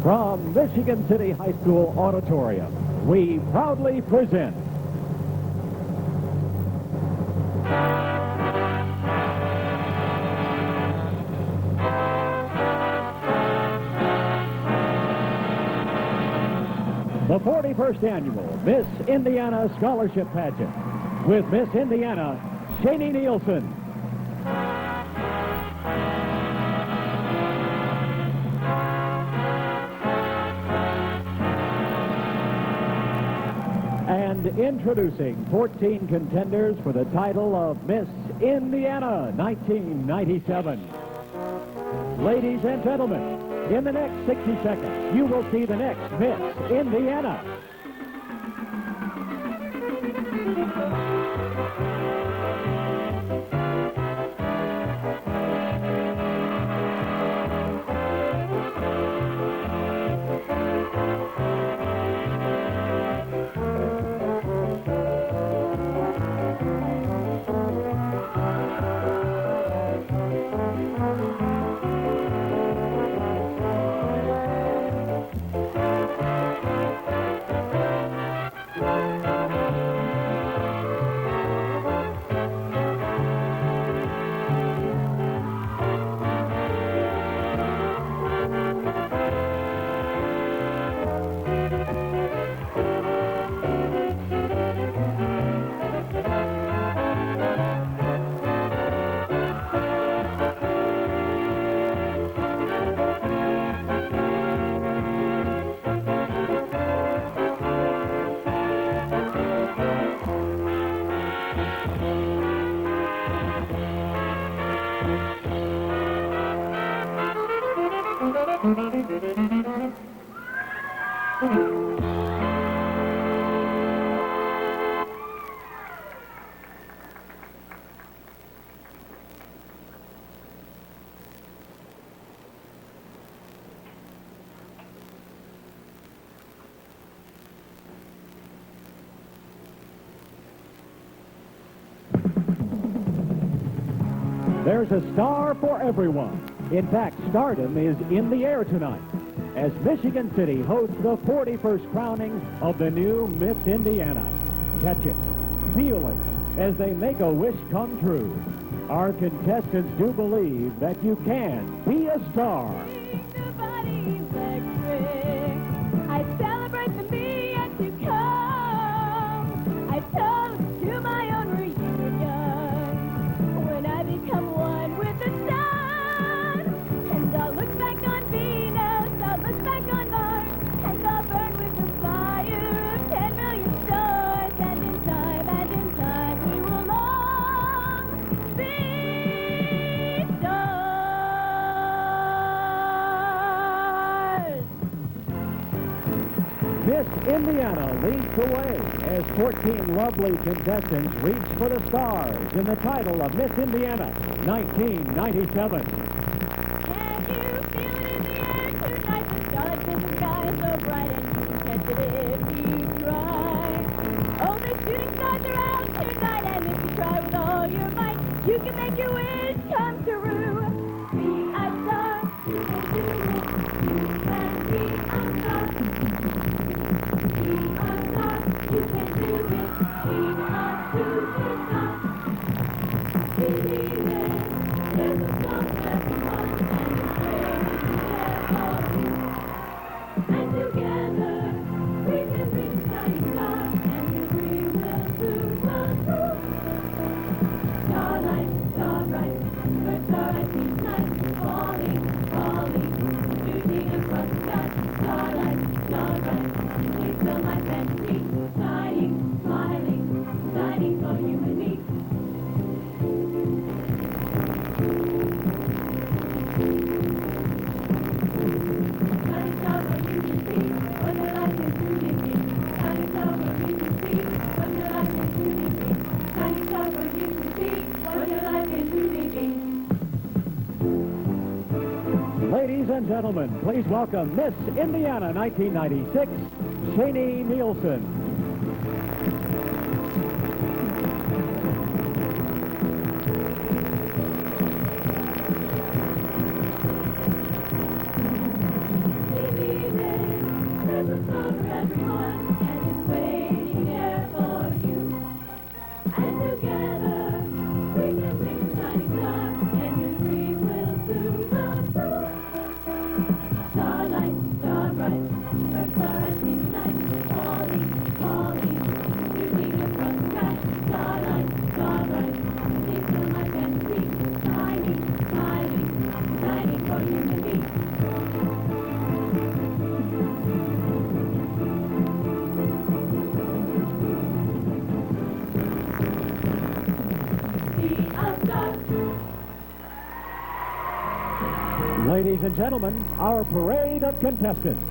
From Michigan City High School Auditorium, we proudly present the 41st Annual Miss Indiana Scholarship Pageant with Miss Indiana, Shani Nielsen. And introducing 14 contenders for the title of Miss Indiana 1997. Ladies and gentlemen, in the next 60 seconds, you will see the next Miss Indiana. There's a star for everyone. In fact, stardom is in the air tonight as Michigan City hosts the 41st crowning of the new Miss Indiana. Catch it, feel it, as they make a wish come true. Our contestants do believe that you can be a star. I celebrate the me yet to come. I toast to my own reunion when I become one with the sun. And I'll look back on Venus, I'll look back on Mars, and I'll burn with the fire of 10 million stars. And in time, we will all be stars. Miss Indiana leads the way as 14 lovely contestants reach for the stars in the title of Miss Indiana 1997. Can you feel it in the air tonight? The stars in the sky so bright, and you can catch it if you try. Oh, the shooting stars are out tonight, and if you try with all your might, you can make your wish come true. Be a star, you can do it. You can be a star. Be a star, you can do it. Be a superstar. Believe it. There's a song that you want, and it's waiting there for you. And together we can reach the shining star, and we will soon come true. Starlight, starbright, but starlight seems nice, falling, falling, shooting across the sky. Starlight, starbright, please fill my fantasy, shining, smiling, shining for you and me. Shining star for you to see, what the light is truly see. Shining star for you to see, what the light is truly see. Shining star for you to see, what your life can truly be. Ladies and gentlemen, please welcome Miss Indiana 1996, Shani Nielsen. Believe Ladies and gentlemen, our parade of contestants.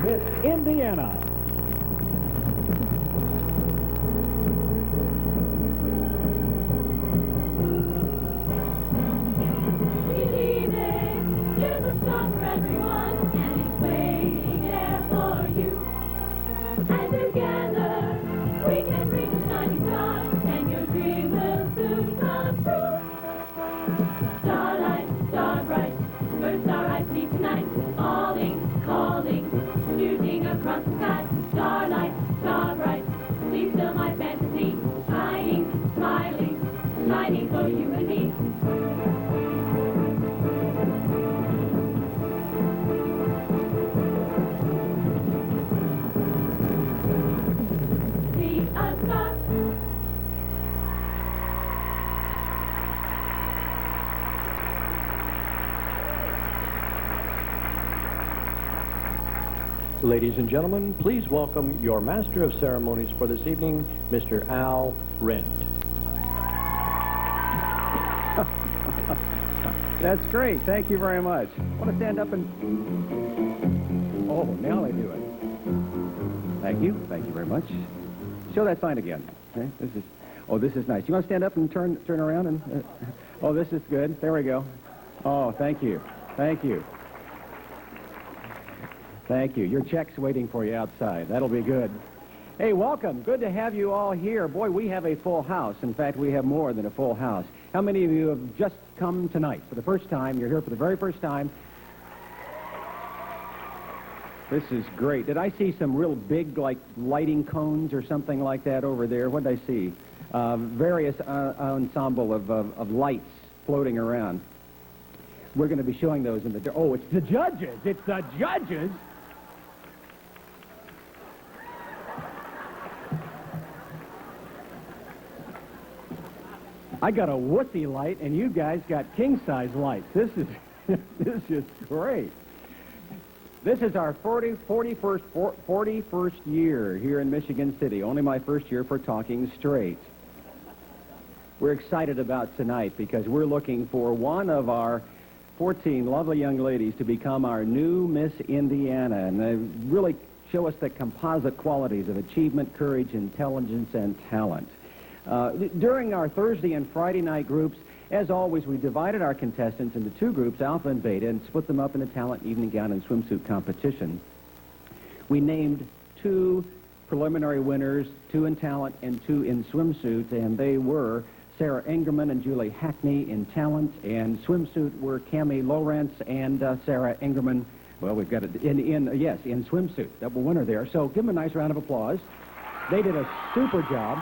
Miss Indiana. Ladies and gentlemen, please welcome your Master of Ceremonies for this evening, Mr. Al Rent. That's great. Thank you very much. I want to stand up and... Oh, now I do it. Thank you. Thank you very much. Show that sign again. Okay. This is nice. You want to stand up and turn around and... oh, this is good. There we go. Oh, thank you. Thank you. Thank you. Your check's waiting for you outside. That'll be good. Hey, welcome. Good to have you all here. Boy, we have a full house. In fact, we have more than a full house. How many of you have just come tonight for the first time? You're here for the very first time. This is great. Did I see some real big, like, lighting cones or something like that over there? What did I see? Various ensemble of lights floating around. We're going to be showing those in the... Oh, it's the judges. It's the judges. I got a wussy light, and you guys got king-size lights. This is this is great. This is our 41st year here in Michigan City. Only my first year for Talking Straight. We're excited about tonight because we're looking for one of our 14 lovely young ladies to become our new Miss Indiana, and they really show us the composite qualities of achievement, courage, intelligence, and talent. During our Thursday and Friday night groups, as always, we divided our contestants into two groups, Alpha and Beta, and split them up in a talent evening gown and swimsuit competition. We named two preliminary winners, two in talent and two in swimsuit, and they were Sarah Engerman and Julie Hackney in talent, and swimsuit were Cammie Lawrence and Sarah Engerman. Well, we've got it in swimsuit. Double winner there. So give them a nice round of applause. They did a super job.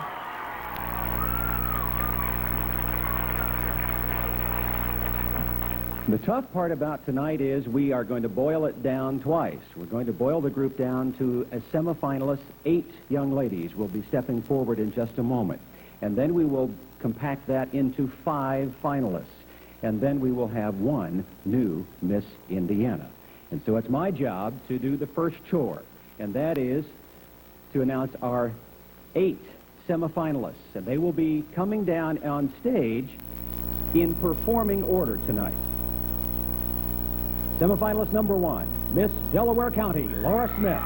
The tough part about tonight is we are going to boil it down twice. We're going to boil the group down to a semifinalist. 8 young ladies will be stepping forward in just a moment. And then we will compact that into 5 finalists. And then we will have one new Miss Indiana. And so it's my job to do the first chore, and that is to announce our 8 semifinalists. And they will be coming down on stage in performing order tonight. Semifinalist number 1, Miss Delaware County, Laura Smith.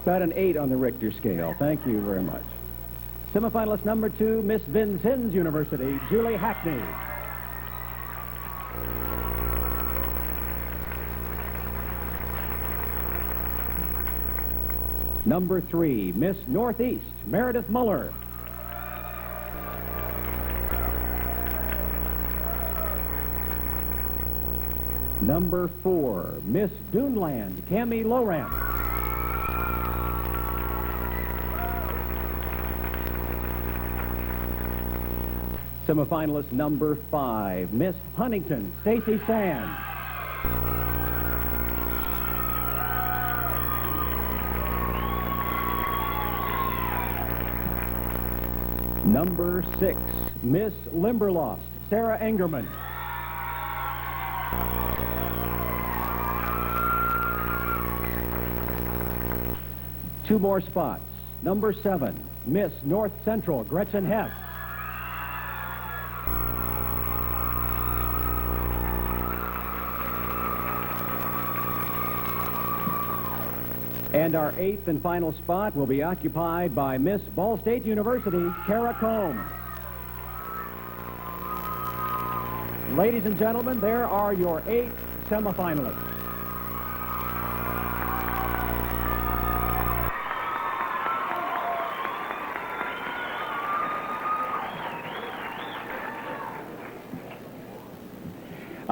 About an 8 on the Richter scale. Thank you very much. Semifinalist number 2, Miss Vincennes University, Julie Hackney. Number 3, Miss Northeast, Meredith Muller. Number 4, Miss Duneland, Cammie Lawrence. Semifinalist number 5, Miss Huntington, Stacy Sands. Number 6, Miss Limberlost, Sarah Engerman. Two more spots. Number 7, Miss North Central, Gretchen Hess. And our 8th and final spot will be occupied by Miss Ball State University, Kara Combs. Ladies and gentlemen, there are your 8 semifinalists.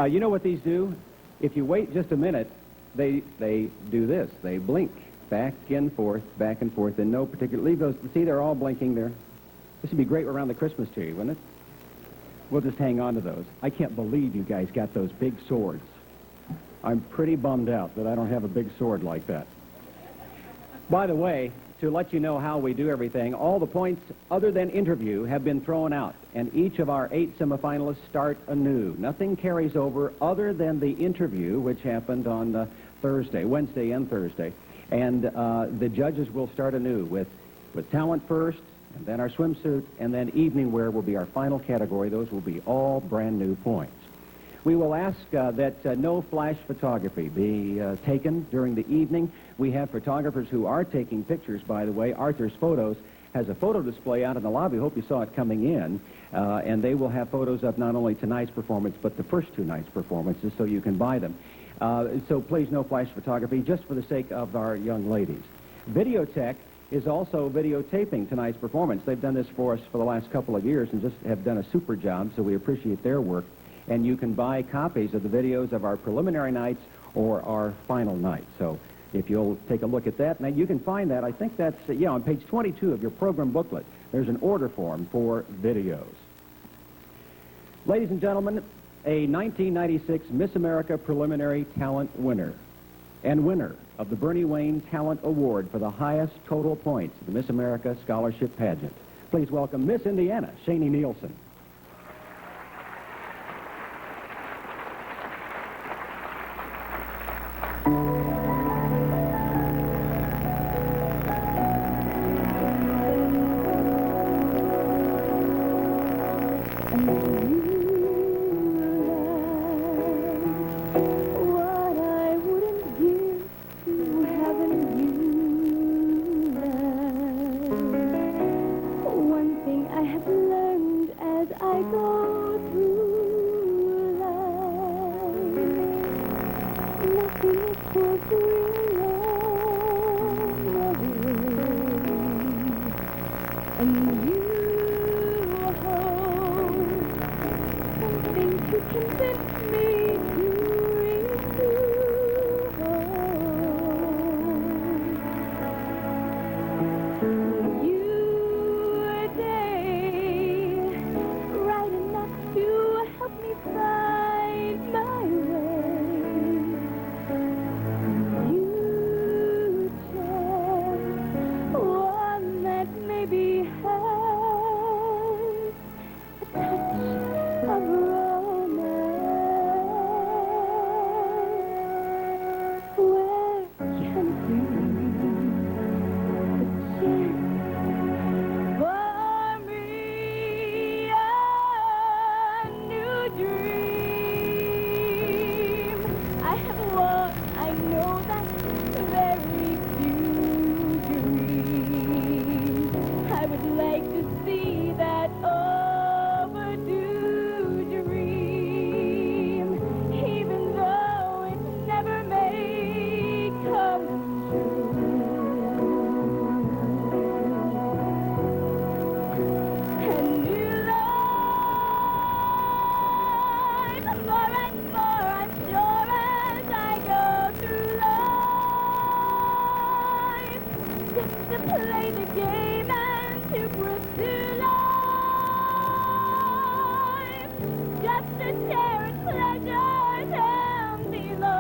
You know what these do? If you wait just a minute, they do this. They blink back and forth, in no particular... Leave those... See, they're all blinking there. This would be great around the Christmas tree, wouldn't it? We'll just hang on to those. I can't believe you guys got those big swords. I'm pretty bummed out that I don't have a big sword like that. By the way, to let you know how we do everything, all the points other than interview have been thrown out, and each of our 8 semifinalists start anew. Nothing carries over other than the interview, which happened on Wednesday and Thursday. And the judges will start anew with talent first, and then our swimsuit, and then evening wear will be our final category. Those will be all brand new points. We will ask that no flash photography be taken during the evening. We have photographers who are taking pictures, by the way. Arthur's Photos has a photo display out in the lobby. Hope you saw it coming in. And they will have photos of not only tonight's performance, but the first 2 nights' performances, so you can buy them. So please, no flash photography, just for the sake of our young ladies. Videotech is also videotaping tonight's performance. They've done this for us for the last couple of years and just have done a super job, so we appreciate their work. And you can buy copies of the videos of our preliminary nights or our final night. So if you'll take a look at that. Now, you can find that, I think that's, on page 22 of your program booklet. There's an order form for videos. Ladies and gentlemen, a 1996 Miss America Preliminary Talent winner and winner of the Bernie Wayne Talent Award for the highest total points of the Miss America Scholarship Pageant. Please welcome Miss Indiana, Shani Nielsen. What I wouldn't give to having you there. One thing I have learned as I go through life, nothing is for free, and you hold something to convince me to you a day, right enough to help me find my way. You chance, one that maybe has a touch of romance. Where can be the chance for me, a new dream? I have what I know that's very few dreams. I would like to see that overdue dream, even though it never may come true. And new life, more and more, I'm sure, as I go through life, just to play the game and to pursue life, just to share its pleasures and belong.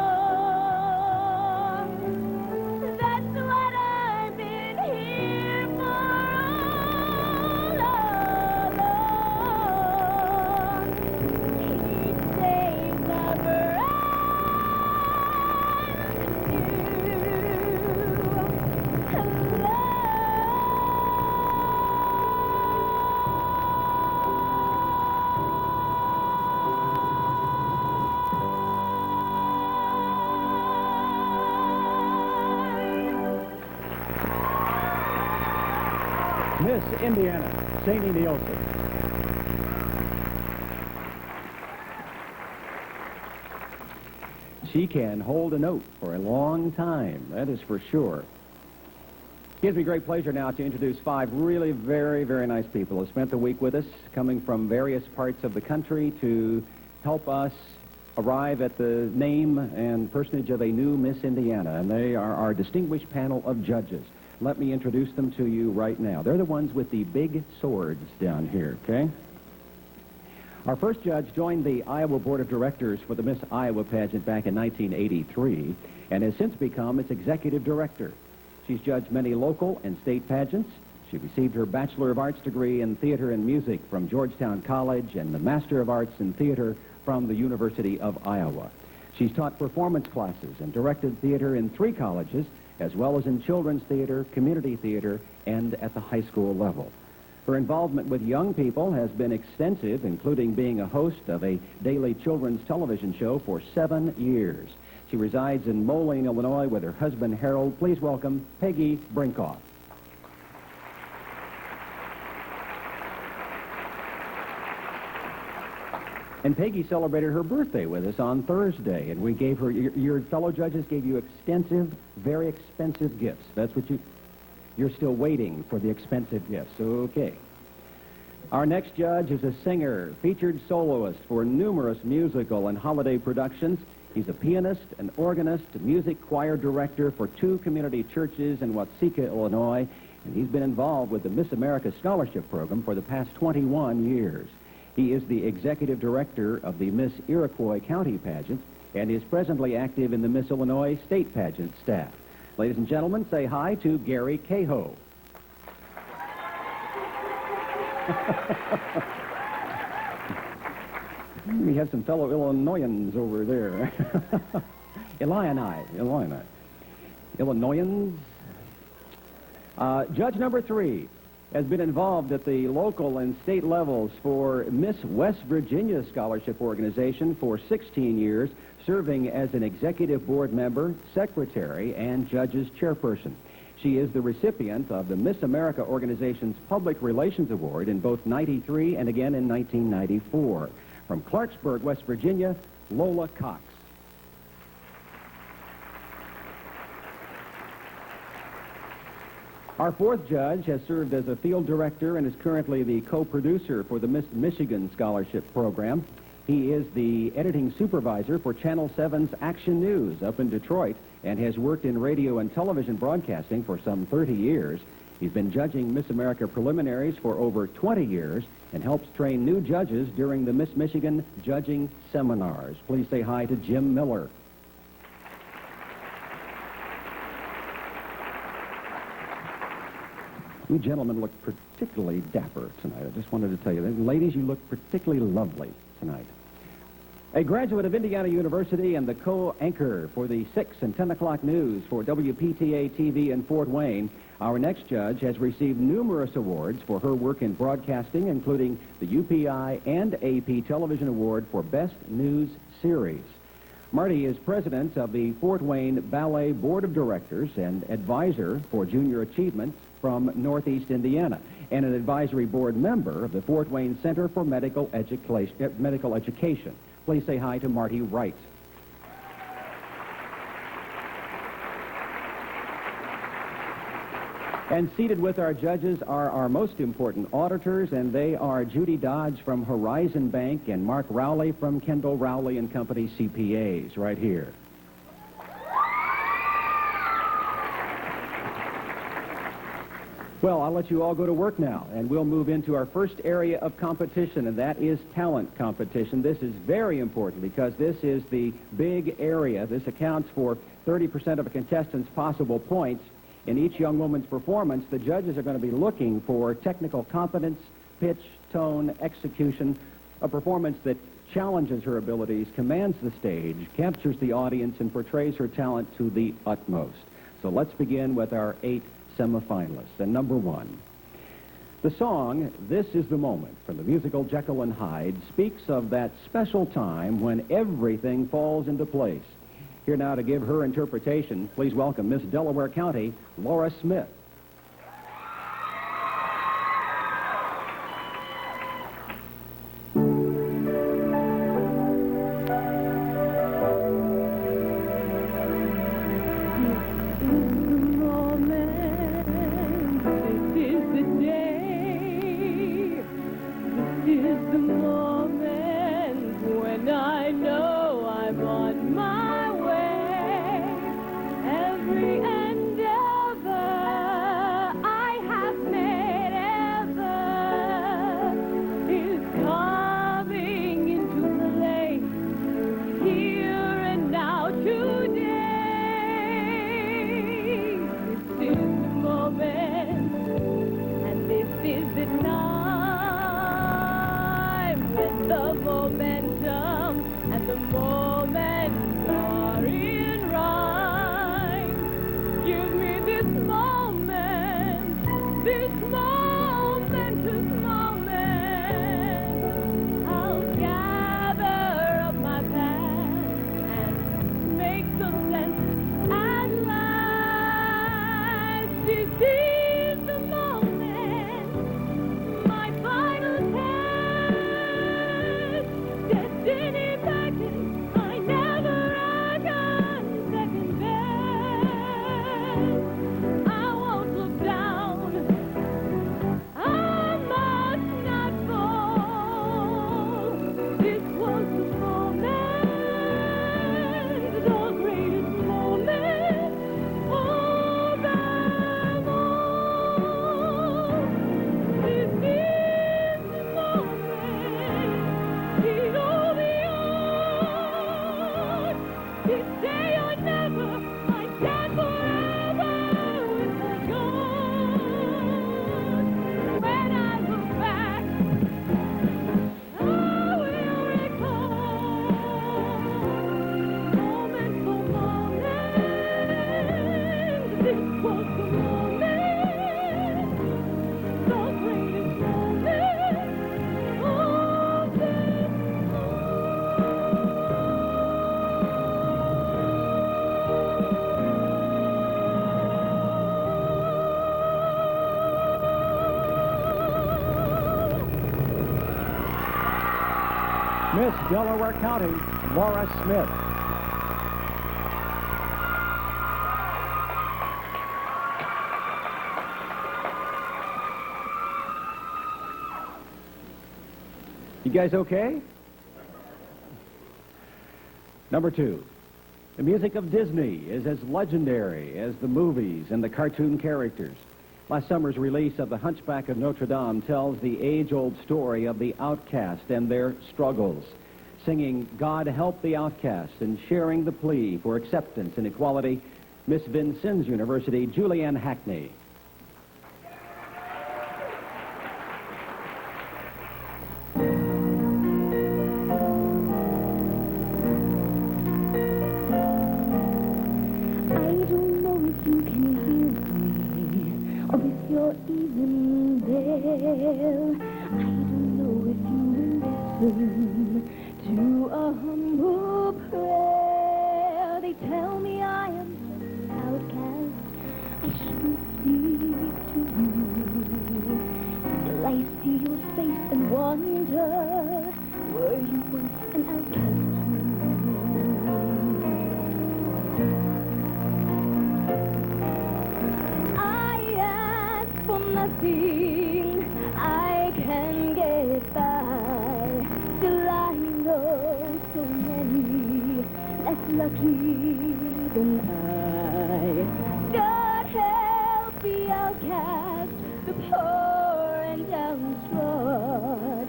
That's what I've been here for all along. Each day's a brand new love. Miss Indiana, Sandy Nielsen. She can hold a note for a long time, that is for sure. Gives me great pleasure now to introduce 5 really very, very nice people who spent the week with us, coming from various parts of the country to help us arrive at the name and personage of a new Miss Indiana, and they are our distinguished panel of judges. Let me introduce them to you right now. They're the ones with the big swords down here, okay? Our first judge joined the Iowa Board of Directors for the Miss Iowa pageant back in 1983 and has since become its executive director. She's judged many local and state pageants. She received her Bachelor of Arts degree in Theater and Music from Georgetown College and the Master of Arts in Theater from the University of Iowa. She's taught performance classes and directed theater in 3 colleges, as well as in children's theater, community theater, and at the high school level. Her involvement with young people has been extensive, including being a host of a daily children's television show for 7 years. She resides in Moline, Illinois, with her husband, Harold. Please welcome Peggy Brinkoff. And Peggy celebrated her birthday with us on Thursday, and we gave her, your fellow judges gave you extensive, very expensive gifts. That's what you're still waiting for the expensive gifts. Okay. Our next judge is a singer, featured soloist for numerous musical and holiday productions. He's a pianist, an organist, a music choir director for 2 community churches in Watseka, Illinois, and he's been involved with the Miss America Scholarship Program for the past 21 years. He is the executive director of the Miss Iroquois County pageant and is presently active in the Miss Illinois State pageant staff. Ladies and gentlemen, say hi to Gary Cahoe. We have some fellow Illinoisans over there. Illinoisans. Judge number 3 has been involved at the local and state levels for Miss West Virginia Scholarship Organization for 16 years, serving as an executive board member, secretary, and judge's chairperson. She is the recipient of the Miss America organization's Public Relations Award in both '93 and again in 1994. From Clarksburg, West Virginia, Lola Cox. Our 4th judge has served as a field director and is currently the co-producer for the Miss Michigan Scholarship Program. He is the editing supervisor for Channel 7's Action News up in Detroit and has worked in radio and television broadcasting for some 30 years. He's been judging Miss America preliminaries for over 20 years and helps train new judges during the Miss Michigan judging seminars. Please say hi to Jim Miller. You gentlemen look particularly dapper tonight. I just wanted to tell you that. Ladies, you look particularly lovely tonight. A graduate of Indiana University and the co-anchor for the 6 and 10 o'clock news for WPTA TV in Fort Wayne, our next judge has received numerous awards for her work in broadcasting, including the UPI and AP Television Award for Best News Series. Marty is president of the Fort Wayne Ballet Board of Directors and advisor for junior achievement from Northeast Indiana, and an advisory board member of the Fort Wayne Center for Medical Education. Please say hi to Marty Wright. And seated with our judges are our most important auditors, and they are Judy Dodge from Horizon Bank and Mark Rowley from Kendall Rowley and Company CPAs, right here. Well, I'll let you all go to work now, and we'll move into our first area of competition, and that is talent competition. This is very important because this is the big area. This accounts for 30% of a contestant's possible points. In each young woman's performance, the judges are going to be looking for technical competence, pitch, tone, execution, a performance that challenges her abilities, commands the stage, captures the audience, and portrays her talent to the utmost. So let's begin with our 8 semifinalists. And number 1. The song, This Is the Moment, from the musical Jekyll and Hyde, speaks of that special time when everything falls into place. Here now to give her interpretation, please welcome Miss Delaware County, Laura Smith. Every endeavor Delaware County, Laura Smith. You guys okay? Number 2. The music of Disney is as legendary as the movies and the cartoon characters. Last summer's release of The Hunchback of Notre Dame tells the age-old story of the outcast and their struggles, singing God Help the Outcast and sharing the plea for acceptance and equality, Miss Vincennes University, Julianne Hackney. To a humble prayer, they tell me I am an outcast. I shouldn't speak to you. Still I see your face and wonder, were you once an outcast too? I ask for nothing, I can get by. Still I know so many less lucky than I. God help the outcast, the poor and downtrodden.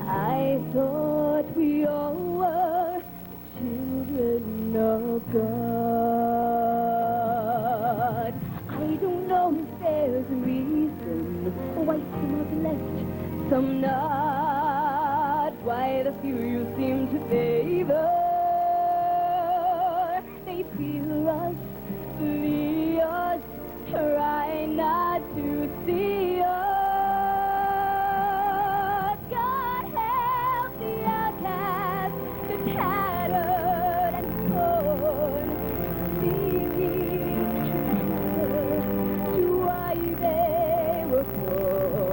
I thought we all were the children of God. I don't know if there's a reason why some have left, some not. Why the few you seem to favor, they fear us, flee us, try not to see us. God help the outcast, the tattered and torn, seeking answer to why they were born.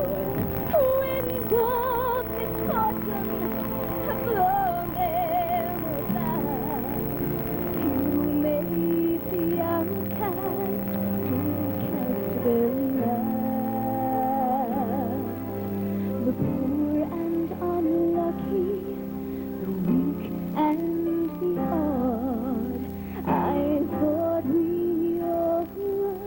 Windows, misfortune, have blown them back. You made the outcast, you cast them back. The poor and unlucky, the weak and the odd. I thought we all were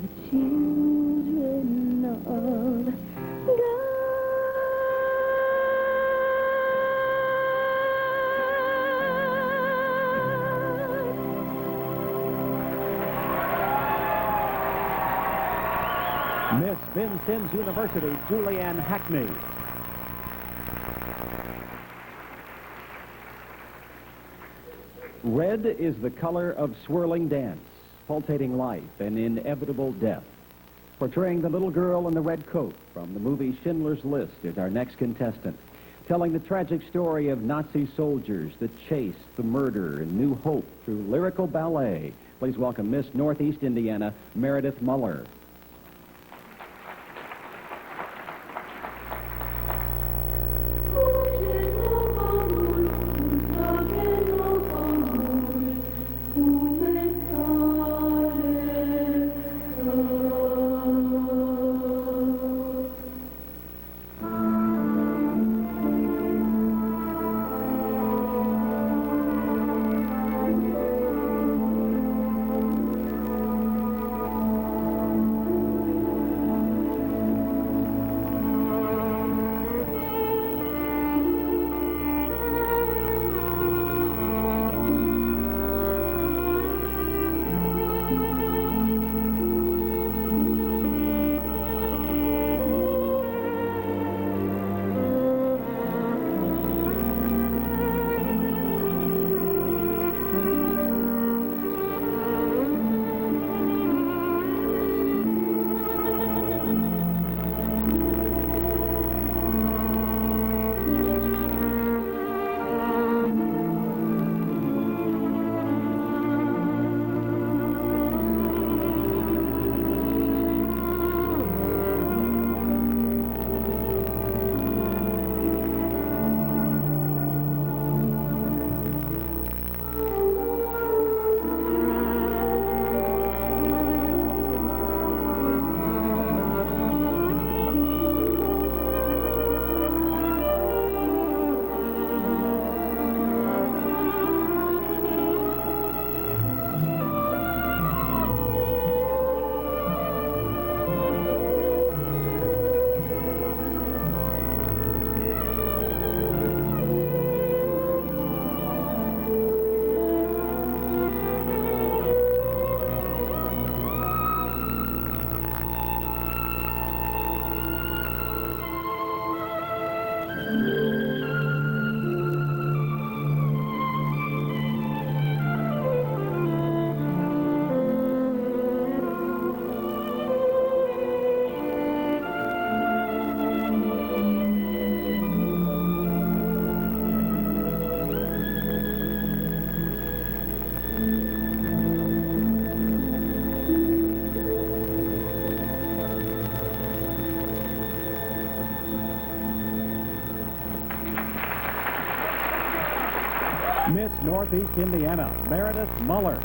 the children of God. Miss Vincennes University, Julianne Hackney. Red is the color of swirling dance, pulsating life, and inevitable death. Portraying the little girl in the red coat from the movie Schindler's List is our next contestant, telling the tragic story of Nazi soldiers, the chase, the murder, and new hope through lyrical ballet. Please welcome Miss Northeast Indiana, Meredith Muller. Miss Northeast Indiana, Meredith Muller.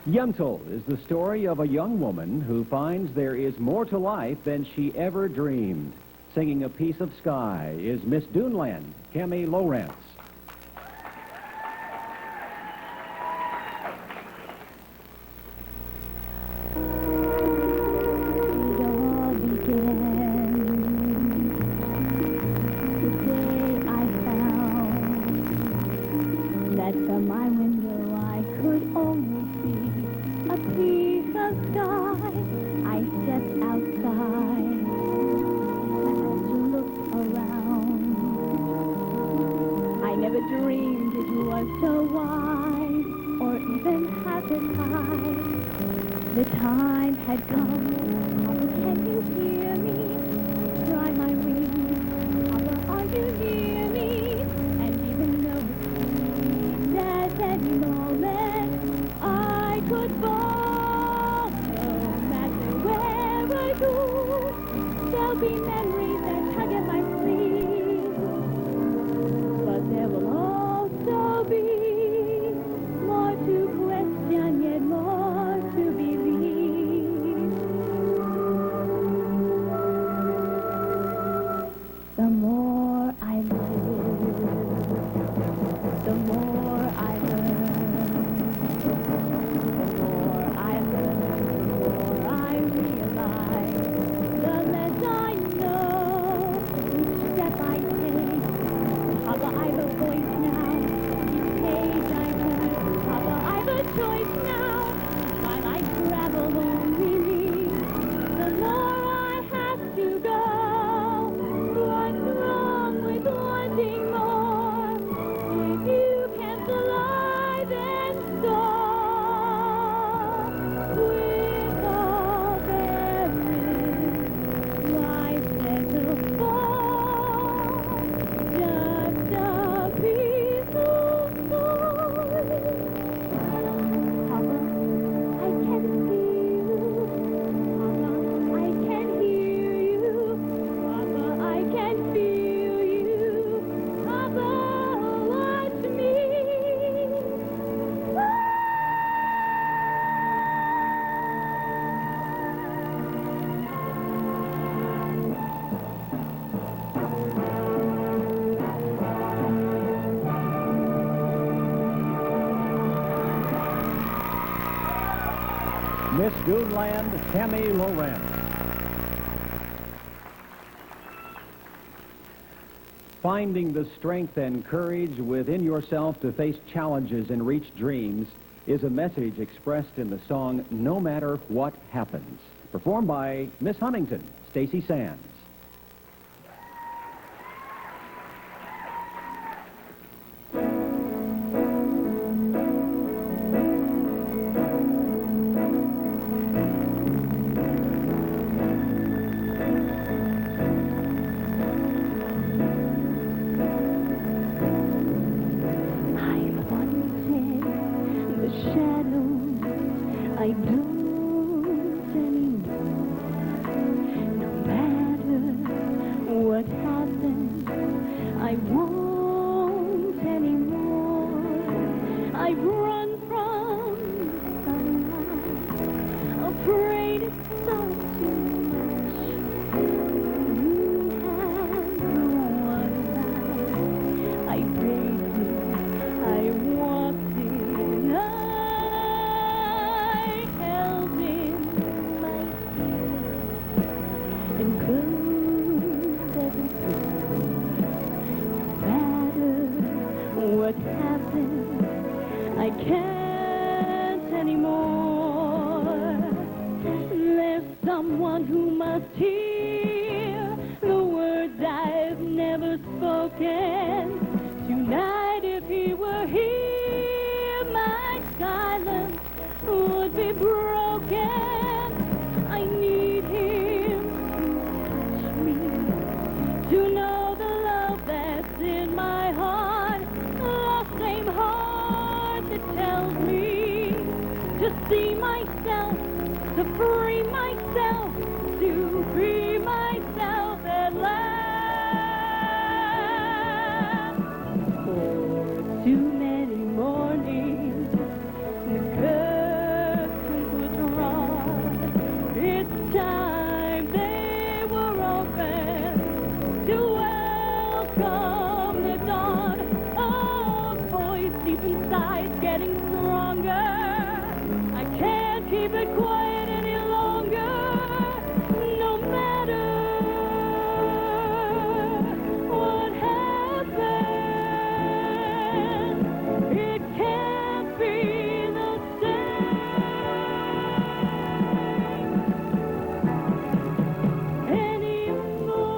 Yentl is the story of a young woman who finds there is more to life than she ever dreamed. Singing A Piece of Sky is Miss Duneland, Cammie Lowrance. From my window I could only see a piece of sky. I stepped outside and looked around. I never dreamed it was so wide or even half as high. The time had come. Papa, can you hear me? Try my wings. Papa, are you near me? And even though at any moment I could fall, no matter where I go, there'll be memories that tug at my sleeve. But there will also be more to question, yet more to believe. The more I live, the more I learn. The more I learn, the more I realize. The less I know, each step I take. Papa, I've a voice now. Each page I turn. Papa, I've a choice now. While I travel lonely, the more I have to go. What's wrong with wanting more? If you can fly, then soar. With all there is, why settle for just a piece of sky? Papa, I can see you. Papa, I can hear you. Papa, I can feel you. Papa, watch me. Miss Duneland, Cammie Lowrance. Finding the strength and courage within yourself to face challenges and reach dreams is a message expressed in the song No Matter What Happens, performed by Miss Huntington, Stacey Sands. I've wanted the shadows I don't anymore. No matter Too many mornings, the curtains were drawn. It's time they were open to welcome the dawn. A voice deep inside's getting stronger. I can't keep it quiet any longer. No matter what happens, it can't be the same anymore.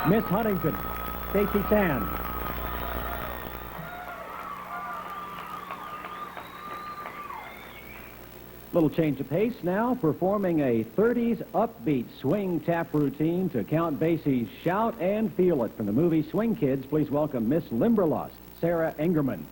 Miss Huntington, Stacy Sands. Little change of pace now, performing a 30s upbeat swing tap routine to Count Basie's Shout and Feel It. From the movie Swing Kids, please welcome Miss Limberlust, Sarah Engerman.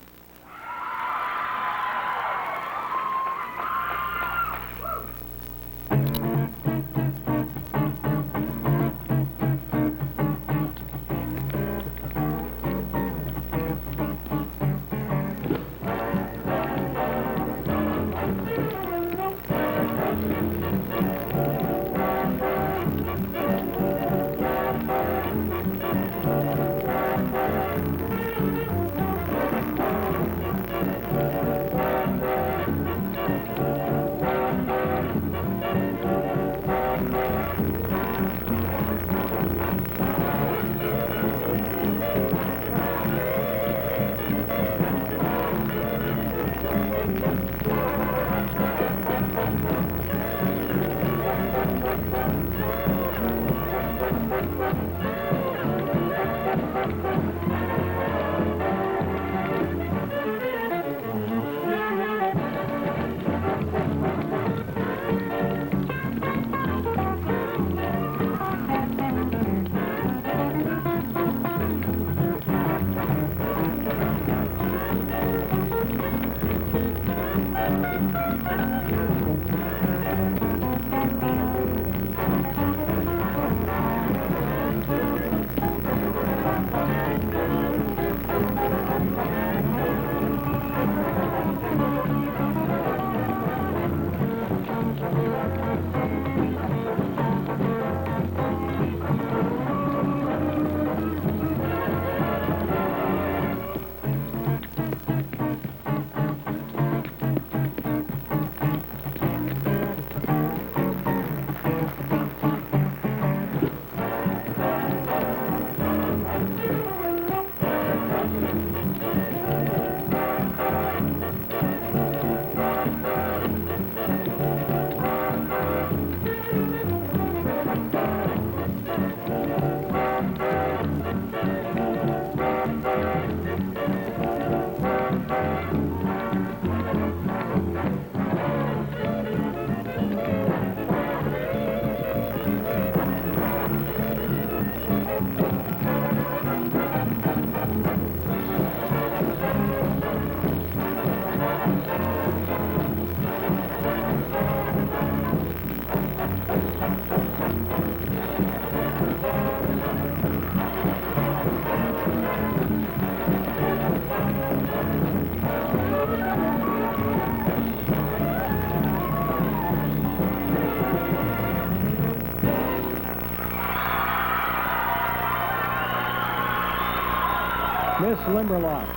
Miss Limberlost,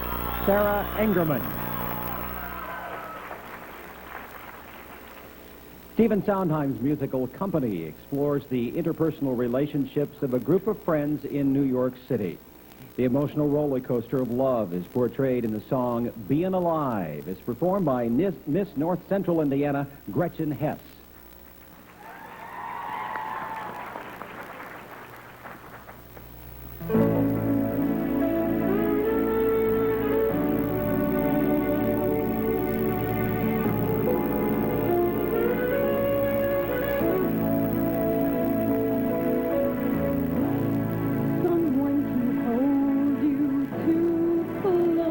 Sarah Engerman. Stephen Sondheim's musical Company explores the interpersonal relationships of a group of friends in New York City. The emotional roller coaster of love is portrayed in the song Bein' Alive. It's performed by Miss North Central Indiana, Gretchen Hess. Someone to hold you too close.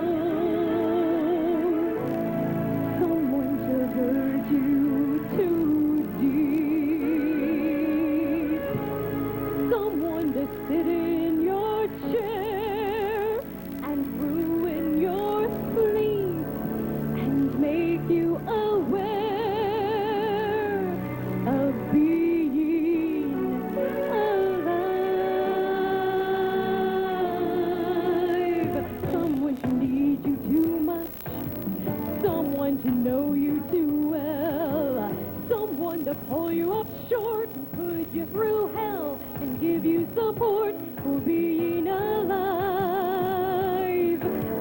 pull you up short and put you through hell and give you support for being alive.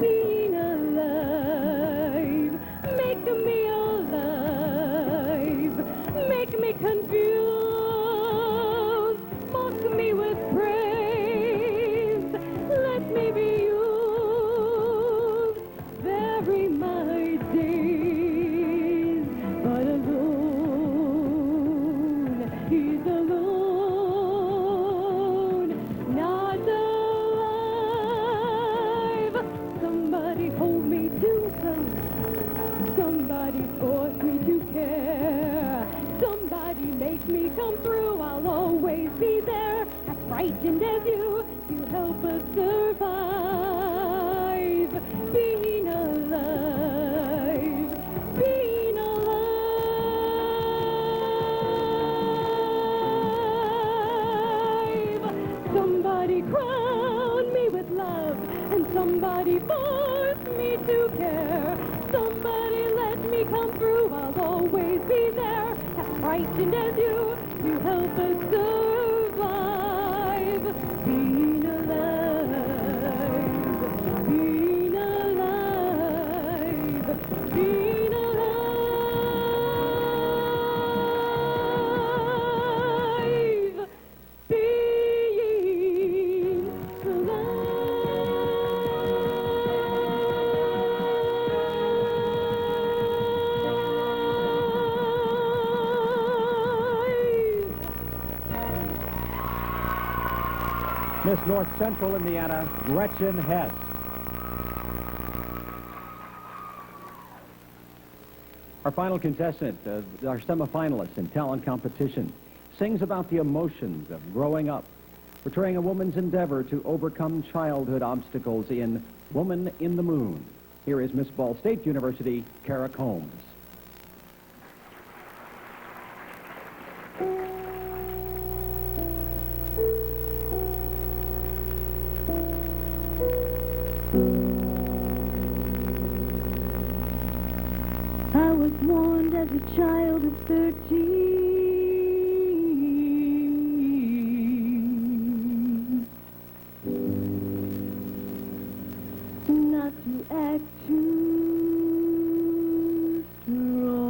Being alive. Make me alive. Make me confused. Mock me with praise. Let me be used. Vary my days. But alone, he's alone, not alive. Somebody hold me too close. Somebody force me to care. Somebody make me come through. I'll always be there, as frightened as you, to help us survive. Being alive, being alive. Somebody crown me with love, and somebody force me to care. Somebody let me come through. I'll always be there, as frightened as you, to help us survive. Being alive, being alive, being alive, being Miss North Central Indiana, Gretchen Hess. Our final contestant, our semifinalist in talent competition, sings about the emotions of growing up, portraying a woman's endeavor to overcome childhood obstacles in Woman in the Moon. Here is Miss Ball State University, Kara Combs. I was warned as a child of 13 not to act too strong.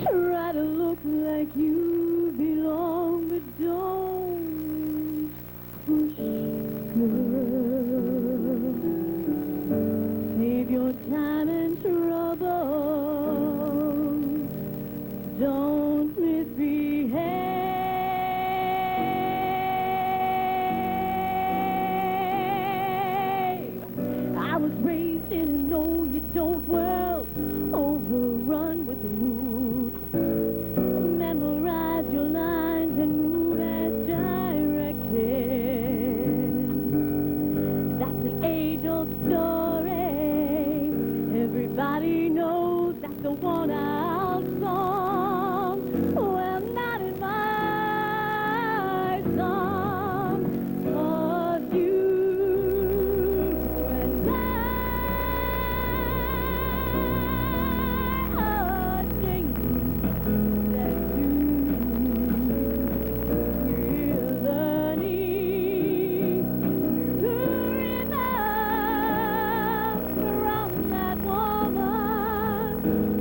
Try to look like you belong, but don't push, girl. Save your time and trouble. Don't misbehave. I was raised in a know-you-don't world, overrun with the rules. Memorize your lines and move as directed. That's an age-old story. Everybody knows that's the worn-out song. Well, not in my song. 'Cause you and I are changing that you we're learning to remember from that woman.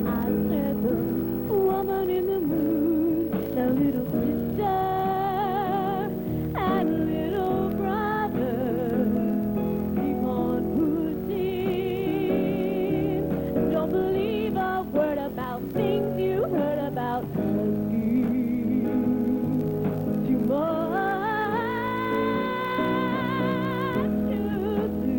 I said the woman in the moon, the little sister and little brother. Keep on pushing. Don't believe a word about things you heard about. Too much to do.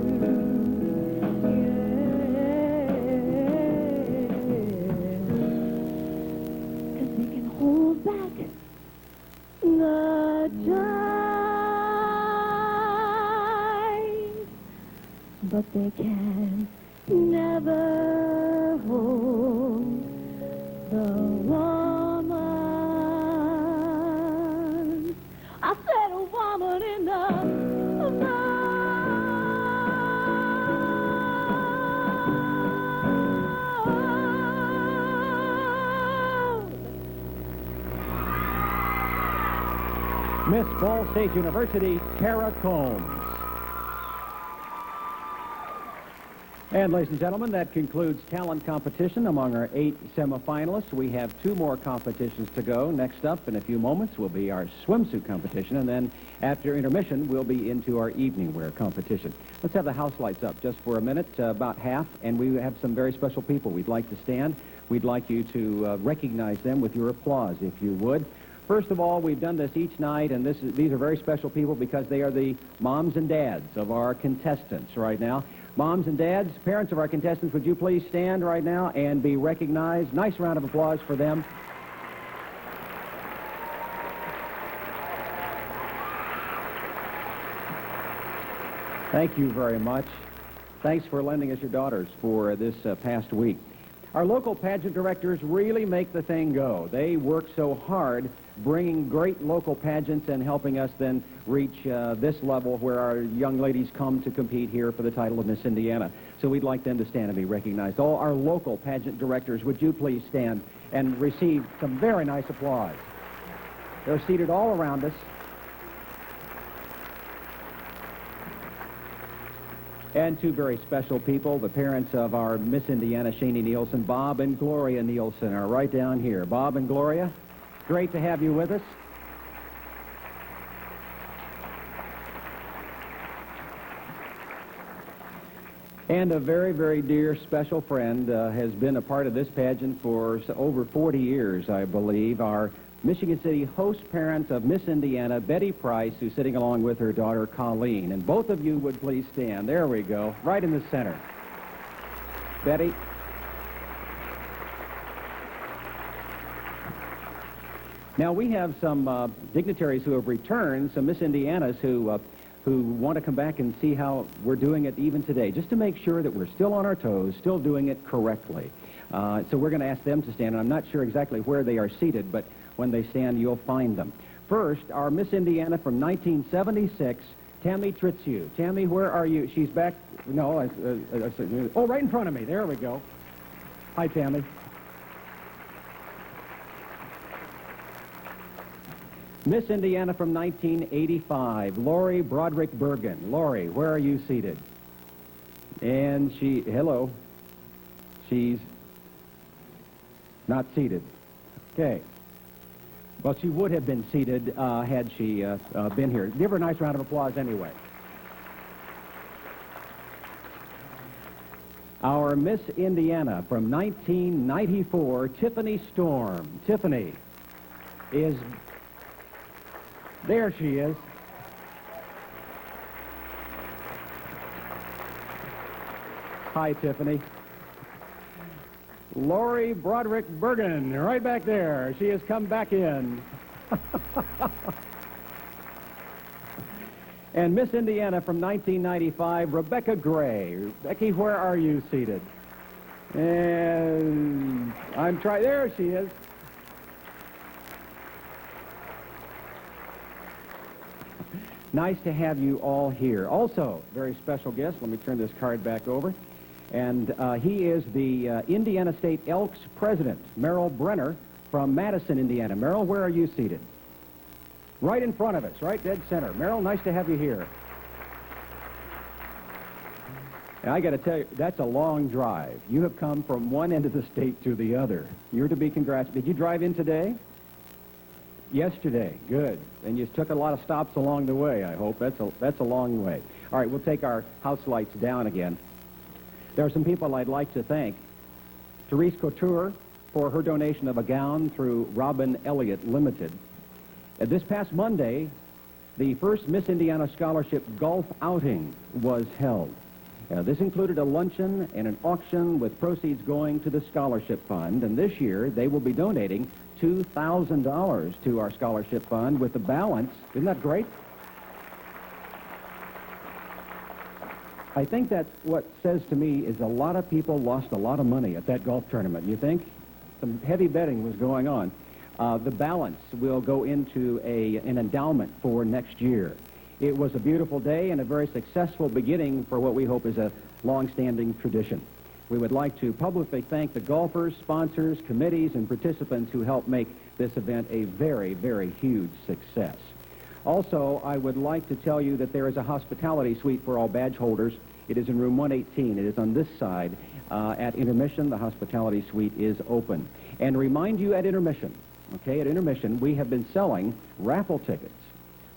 Cause they can hold back the time, but they can never hold the woman. I said a woman in the moon. Ball State University, Kara Combs. And ladies and gentlemen, that concludes talent competition among our 8 semifinalists. We have 2 more competitions to go. Next up in a few moments will be our swimsuit competition, and then after intermission we'll be into our evening wear competition. Let's have the house lights up just for a minute, about half, and we have some very special people. We'd like to stand. We'd like you to recognize them with your applause, if you would. First of all, we've done this each night, and these are very special people because they are the moms and dads of our contestants right now. Moms and dads, parents of our contestants, would you please stand right now and be recognized? Nice round of applause for them. Thank you very much. Thanks for lending us your daughters for this past week. Our local pageant directors really make the thing go. They work so hard bringing great local pageants and helping us then reach this level where our young ladies come to compete here for the title of Miss Indiana. So we'd like them to stand and be recognized. All our local pageant directors, would you please stand and receive some very nice applause. They're seated all around us. And 2 very special people, the parents of our Miss Indiana, Shani Nielsen, Bob and Gloria Nielsen, are right down here. Bob and Gloria, great to have you with us. And a very, very dear special friend has been a part of this pageant for over 40 years, I believe. Our Michigan City host parent of Miss Indiana, Betty Price, who's sitting along with her daughter, Colleen. And both of you would please stand. There we go, right in the center. Betty. Now, we have some dignitaries who have returned, some Miss Indianas who want to come back and see how we're doing it even today, just to make sure that we're still on our toes, still doing it correctly. So we're going to ask them to stand, and I'm not sure exactly where they are seated, but when they stand, you'll find them. First, our Miss Indiana from 1976, Tammy Tritziu. Tammy, where are you? She's back. No, oh, right in front of me. There we go. Hi, Tammy. Miss Indiana from 1985, Lori Broderick Bergen. Lori, where are you seated? And hello. She's not seated. Okay. Well, she would have been seated had she been here. Give her a nice round of applause anyway. Our Miss Indiana from 1994, Tiffany Storm. Tiffany is... There she is. Hi, Tiffany. Lori Broderick Bergen, right back there. She has come back in. And Miss Indiana from 1995, Rebecca Gray. Becky, where are you seated? And there she is. Nice to have you all here. Also, very special guest. Let me turn this card back over. And he is the Indiana State Elks president, Merrill Brenner from Madison, Indiana. Merrill, where are you seated? Right in front of us, right dead center. Merrill, nice to have you here. And I got to tell you, that's a long drive. You have come from one end of the state to the other. You're to be congratulated. Did you drive in today? Yesterday. Good. And you took a lot of stops along the way, I hope. That's a long way. All right, we'll take our house lights down again. There are some people I'd like to thank. Therese Couture for her donation of a gown through Robin Elliott Limited. This past Monday, the first Miss Indiana Scholarship golf outing was held. This included a luncheon and an auction with proceeds going to the scholarship fund. And this year, they will be donating $2,000 to our scholarship fund with the balance. Isn't that great? I think that what says to me is a lot of people lost a lot of money at that golf tournament. You think? Some heavy betting was going on. The balance will go into an endowment for next year. It was a beautiful day and a very successful beginning for what we hope is a long-standing tradition. We would like to publicly thank the golfers, sponsors, committees, and participants who helped make this event a very, very huge success. Also, I would like to tell you that there is a hospitality suite for all badge holders. It is in room 118. It is on this side. At intermission, the hospitality suite is open. And remind you at intermission, okay, at intermission, we have been selling raffle tickets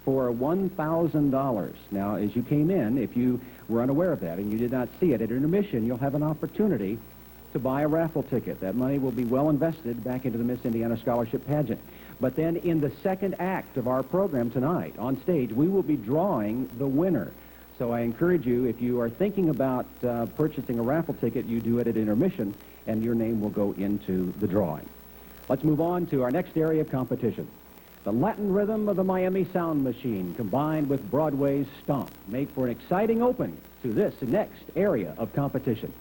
for $1,000. Now, as you came in, if you were unaware of that and you did not see it, at intermission, you'll have an opportunity to buy a raffle ticket. That money will be well invested back into the Miss Indiana Scholarship Pageant. But then in the second act of our program tonight, on stage, we will be drawing the winner. So I encourage you, if you are thinking about purchasing a raffle ticket, you do it at intermission, and your name will go into the drawing. Let's move on to our next area of competition. The Latin rhythm of the Miami Sound Machine combined with Broadway's Stomp make for an exciting open to this next area of competition.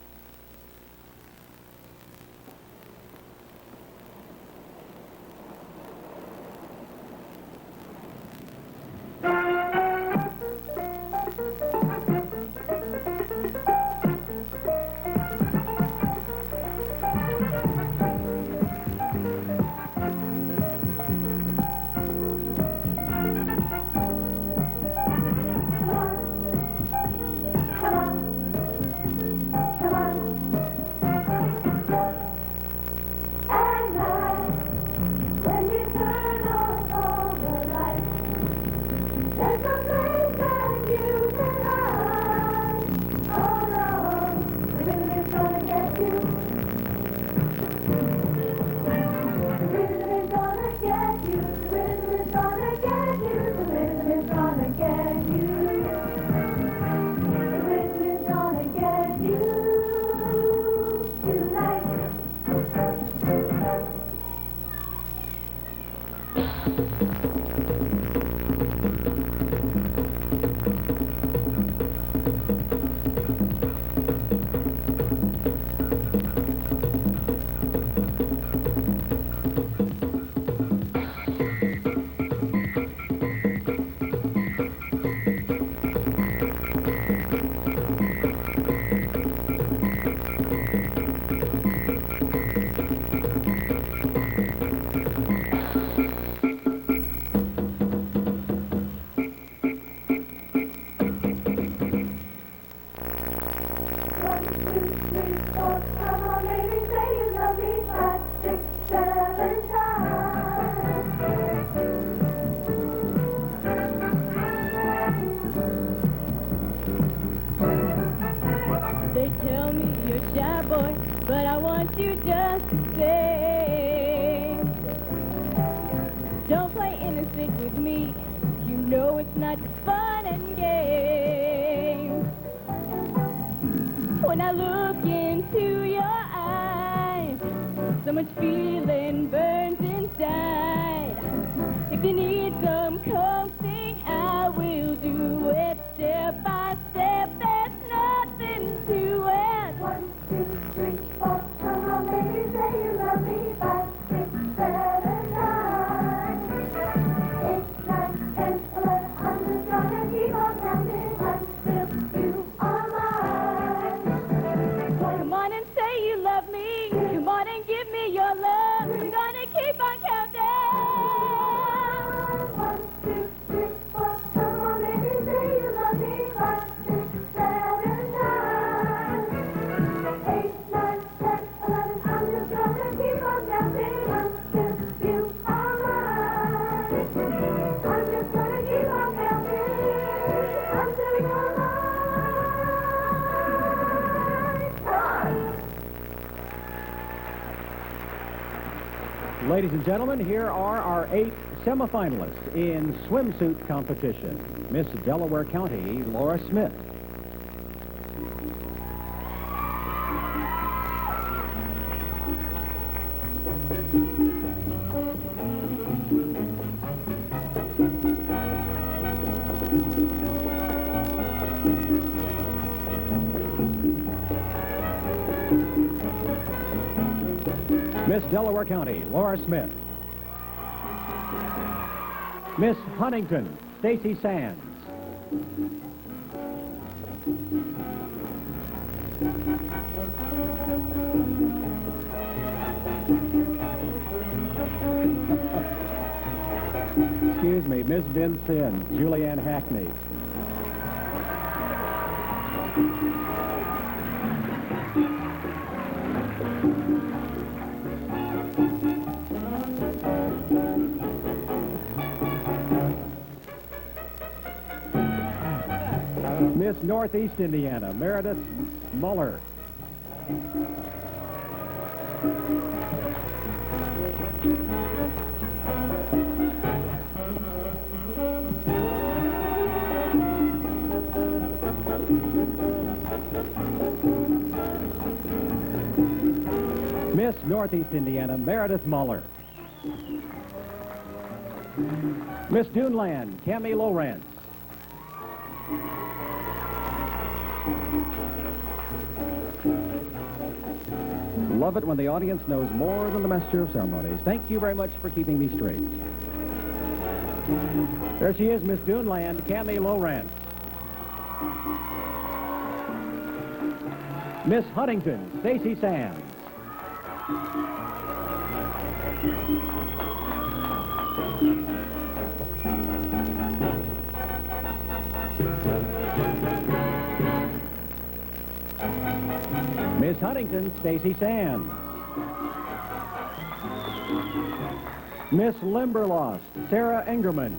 Ladies and gentlemen, here are our 8 semifinalists in swimsuit competition. Miss Delaware County, Laura Smith. Miss Delaware County, Laura Smith. Miss Huntington, Stacy Sands. Excuse me, Miss Vincent, Julianne Hackney. Miss Northeast Indiana, Meredith Muller. Miss Northeast Indiana, Meredith Muller. Miss Duneland, Cammie Lowrance. Love it when the audience knows more than the Master of Ceremonies. Thank you very much for keeping me straight. There she is, Miss Duneland, Cammie Lowrance. Miss Huntington, Stacy Sands. Miss Huntington, Stacy Sands. Miss Limberlost, Sarah Engerman.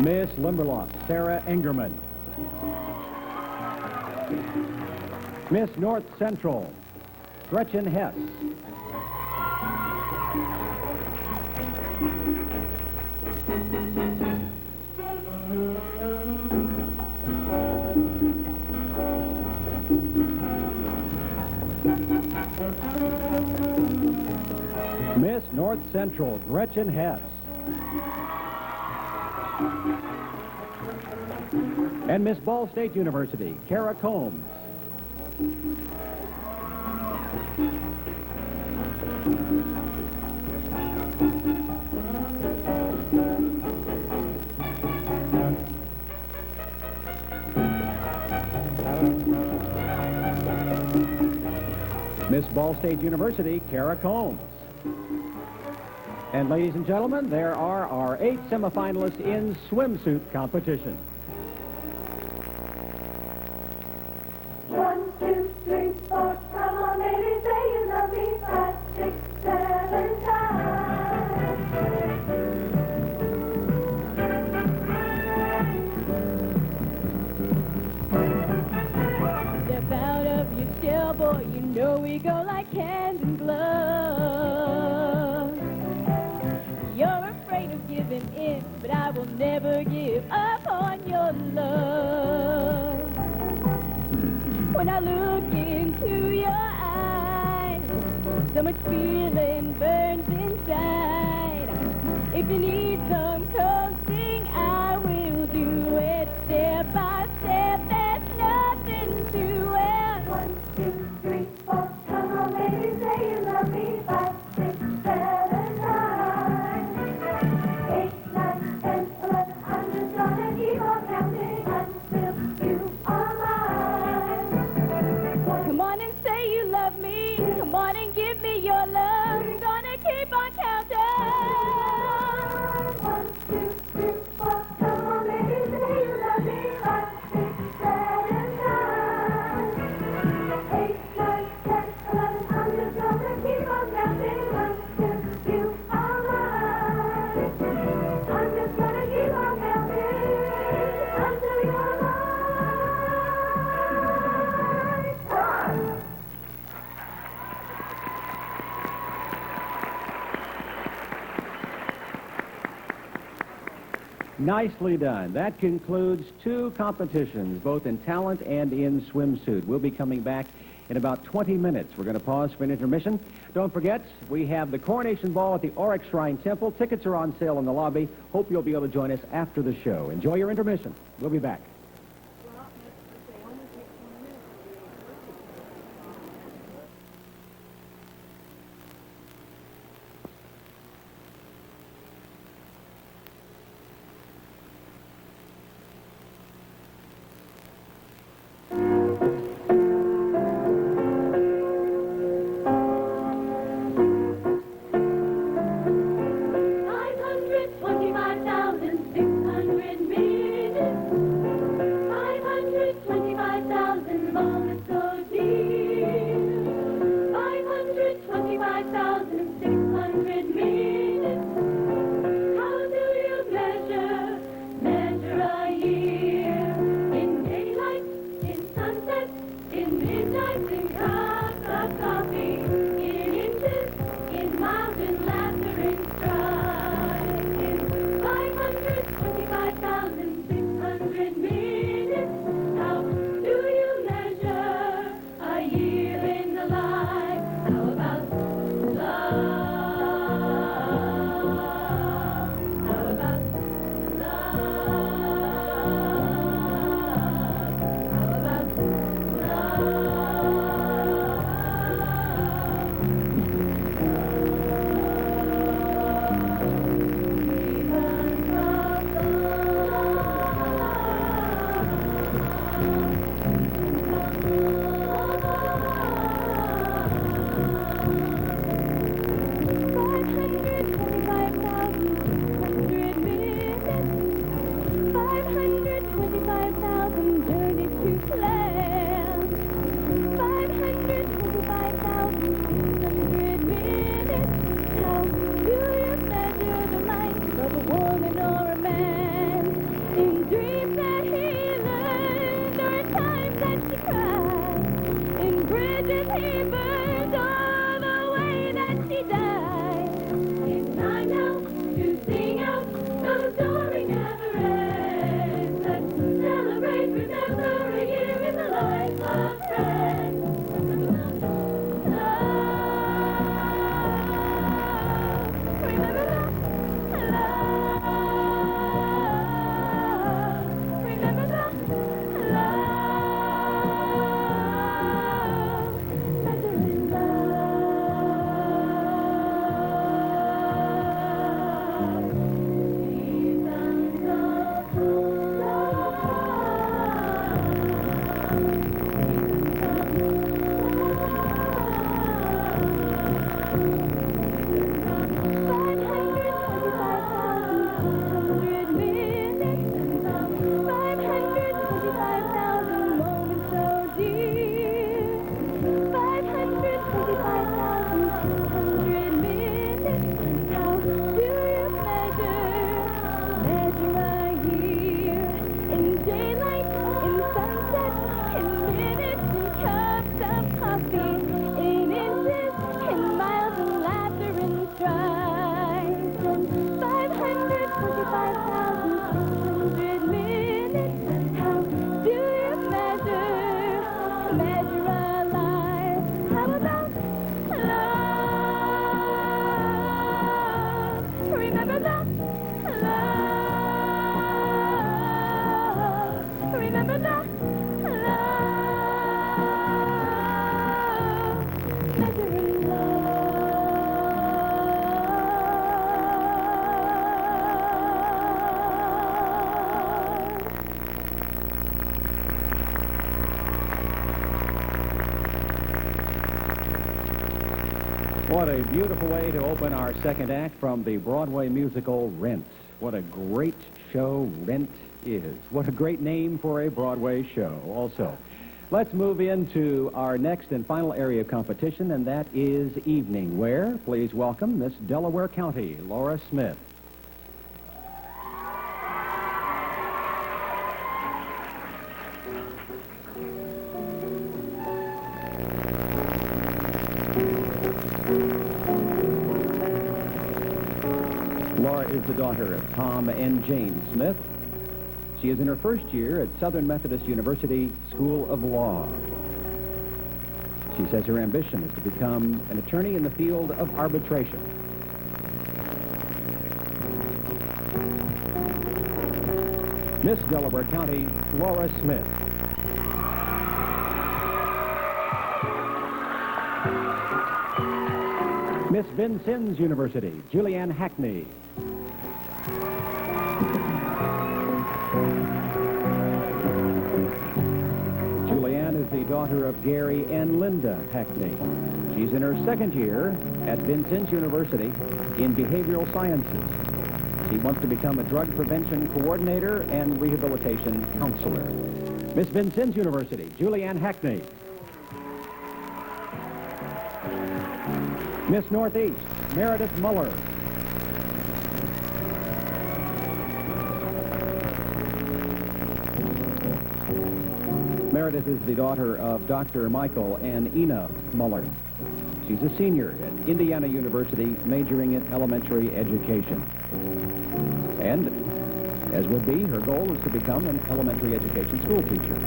Miss Limberlost, Sarah Engerman. Miss North Central, Gretchen Hess. Miss North Central, Gretchen Hess. And Miss Ball State University, Kara Combs. Miss Ball State University, Kara Combs. And ladies and gentlemen, there are our 8 semifinalists in swimsuit competition. 1, 2, 3, 4, come on, baby, say you love me 5, 6, 7 times. Step out of your shell, boy, you know we go like hands and gloves. You're afraid of giving in, but I will never give up on your love. When I look into your eyes, so much feeling burns inside. If you need some coaxing, I will do it step by step. There's nothing to it. 1, 2, 3, 4, come on, baby, say you love me 5, 6, 7 times. 8, 9, 10, 11, I'm just gonna keep on counting until you are mine. Come on and say you love me. Come on and give me your love. We're gonna keep on counting. 1, 2, 3, 4. Come on, baby, say you love me 5, 6, 7 times. 8, 9, 10, 11. I'm just gonna keep on counting until you are mine. I'm just gonna keep on counting until you're mine. Nicely done. That concludes 2 competitions, both in talent and in swimsuit. We'll be coming back in about 20 minutes. We're going to pause for an intermission. Don't forget, we have the Coronation Ball at the Oryx Shrine Temple. Tickets are on sale in the lobby. Hope you'll be able to join us after the show. Enjoy your intermission. We'll be back. What a beautiful way to open our second act from the Broadway musical Rent. What a great show Rent is. What a great name for a Broadway show also. Let's move into our next and final area of competition, and that is evening wear. Please welcome Miss Delaware County, Laura Smith. Laura is the daughter of Tom and Jane Smith. She is in her first year at Southern Methodist University School of Law. She says her ambition is to become an attorney in the field of arbitration. Miss Delaware County, Laura Smith. Miss Vincennes University, Julianne Hackney. Julianne is the daughter of Gary and Linda Hackney. She's in her second year at Vincennes University in behavioral sciences. She wants to become a drug prevention coordinator and rehabilitation counselor. Miss Vincennes University, Julianne Hackney. Miss Northeast, Meredith Muller. Meredith is the daughter of Dr. Michael and Ina Muller. She's a senior at Indiana University, majoring in elementary education. And, as would be, her goal is to become an elementary education school teacher.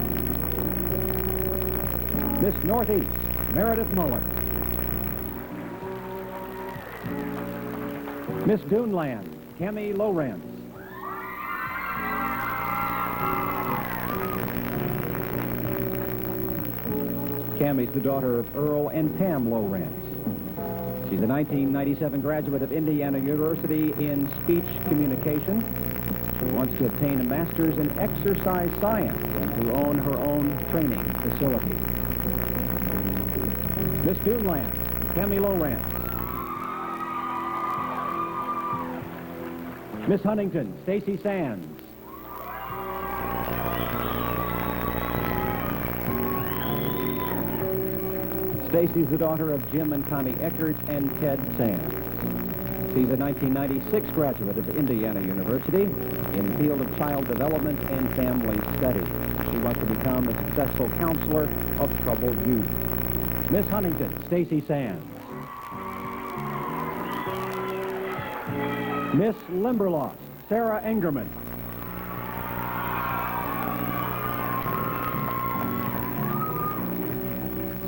Miss Northeast, Meredith Muller. Miss Duneland, Cammie Lowrance. Cammie's the daughter of Earl and Pam Lowrance. She's a 1997 graduate of Indiana University in speech communication. She wants to obtain a master's in exercise science and to own her own training facility. Miss Duneland, Cammie Lowrance. Miss Huntington, Stacy Sands. Stacy's the daughter of Jim and Connie Eckert and Ted Sands. She's a 1996 graduate of Indiana University in the field of child development and family studies. She wants to become a successful counselor of troubled youth. Miss Huntington, Stacy Sands. Miss Limberlost, Sarah Engerman.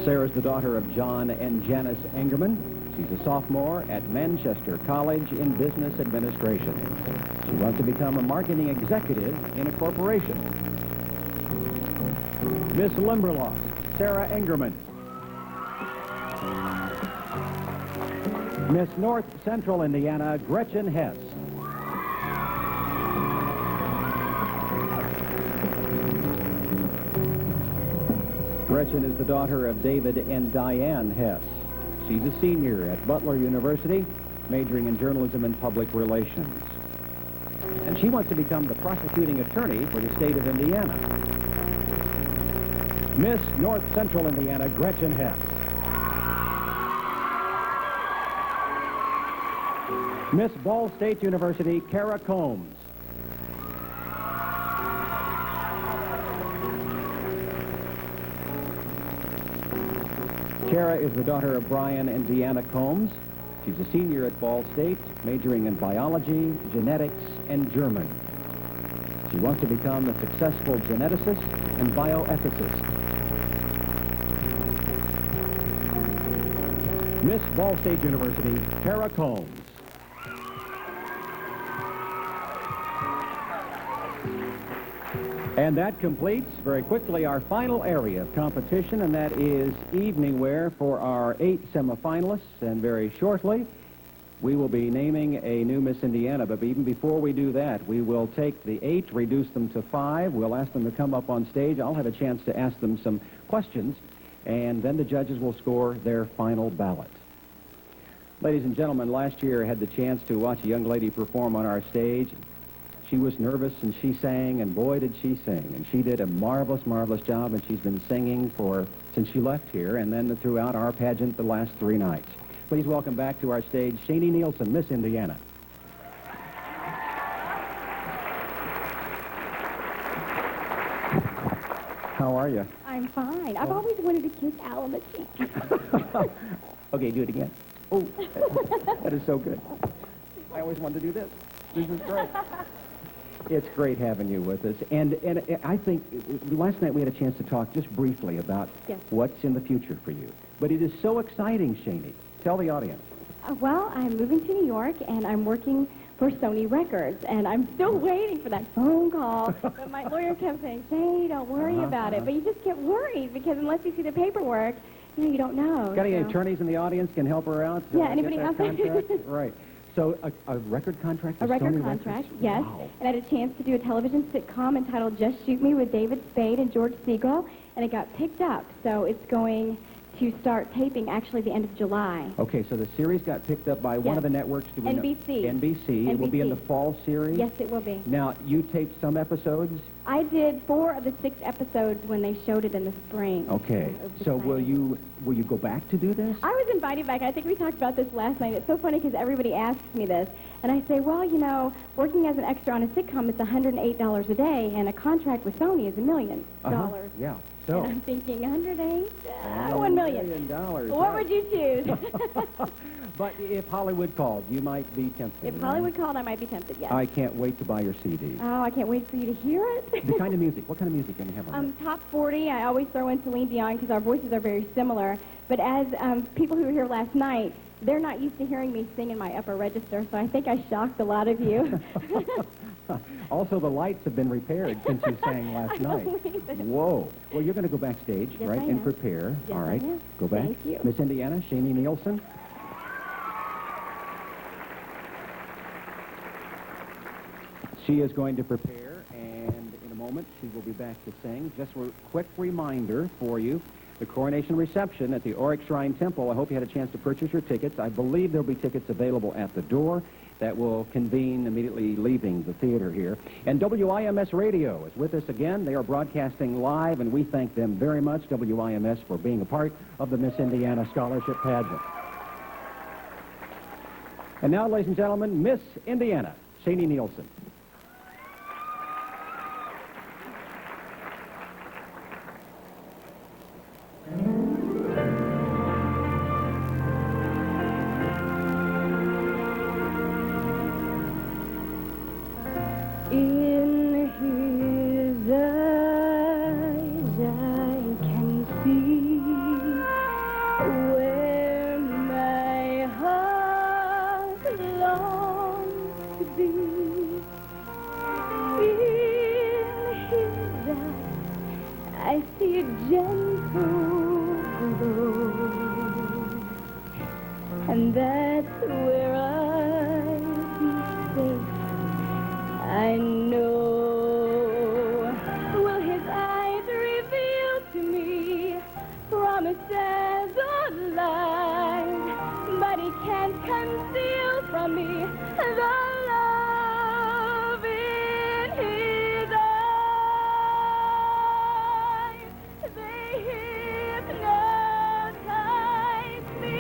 Sarah's the daughter of John and Janice Engerman. She's a sophomore at Manchester College in Business Administration. She wants to become a marketing executive in a corporation. Miss Limberlost, Sarah Engerman. Miss North Central Indiana, Gretchen Hess. Gretchen is the daughter of David and Diane Hess. She's a senior at Butler University, majoring in journalism and public relations. And she wants to become the prosecuting attorney for the state of Indiana. Miss North Central Indiana, Gretchen Hess. Miss Ball State University, Kara Combs. Kara is the daughter of Brian and Deanna Combs. She's a senior at Ball State, majoring in biology, genetics, and German. She wants to become a successful geneticist and bioethicist. Miss Ball State University, Kara Combs. And that completes, very quickly, our final area of competition, and that is evening wear for our 8 semifinalists. And very shortly, we will be naming a new Miss Indiana. But even before we do that, we will take the 8, reduce them to 5. We'll ask them to come up on stage. I'll have a chance to ask them some questions, and then the judges will score their final ballot. Ladies and gentlemen, last year I had the chance to watch a young lady perform on our stage. She was nervous, and she sang, and boy, did she sing. And she did a marvelous, marvelous job, and she's been singing since she left here, and then throughout our pageant the last 3 nights. Please welcome back to our stage, Shani Nielsen, Miss Indiana. How are you? I'm fine. I've always wanted to kiss Al on the cheek. Okay, do it again. Oh, that is so good. I always wanted to do this. This is great. It's great having you with us. And I think last night we had a chance to talk just briefly about what's in the future for you. But it is so exciting, Shani. Tell the audience. Well, I'm moving to New York, and I'm working for Sony Records, and I'm still waiting for that phone call. But my lawyer kept saying, "Say, don't worry about it." But you just get worried because unless you see the paperwork, you don't know. Got any attorneys in the audience can help her out? Yeah, anybody else? Right. So a record contract? A record contract, yes. Wow. And I had a chance to do a television sitcom entitled Just Shoot Me with David Spade and George Segal, and it got picked up. So it's going to start taping actually the end of July. Okay, so the series got picked up by one of the networks. Do we NBC. Know? NBC. It will be in the fall series? Yes, it will be. Now, you taped some episodes? I did 4 of the 6 episodes when they showed it in the spring. Okay. So will you go back to do this? I was invited back. I think we talked about this last night. It's so funny because everybody asks me this. And I say, well, you know, working as an extra on a sitcom, it's $108 a day, and a contract with Sony is $1 million. Yeah. So. And I'm thinking, 108? $1 million. $1 million. What would you choose? But if Hollywood called, you might be tempted. If Hollywood called, I might be tempted, yes. I can't wait to buy your CD. Oh, I can't wait for you to hear it. The kind of music. What kind of music can you have on Top 40. I always throw in Celine Dion because our voices are very similar. But as people who were here last night, they're not used to hearing me sing in my upper register, so I think I shocked a lot of you. Also, the lights have been repaired since you sang last night. Whoa. Well, you're going to go backstage, right, and prepare. Yes, all right. I am. Go back. Thank you. Miss Indiana, Shani Nielsen. She is going to prepare, and in a moment she will be back to sing. Just a quick reminder for you, the coronation reception at the Auric Shrine Temple. I hope you had a chance to purchase your tickets. I believe there'll be tickets available at the door that will convene immediately leaving the theater here. And WIMS Radio is with us again. They are broadcasting live, and we thank them very much, WIMS, for being a part of the Miss Indiana Scholarship Pageant. And now, ladies and gentlemen, Miss Indiana, Shani Nielsen. In his eyes I can see where my heart longs to be. In his eyes I see a gentle glow, and that's where I'll be safe. I know. Will his eyes reveal to me promises of life, but he can't conceal from me the love in his eyes. They hypnotize me.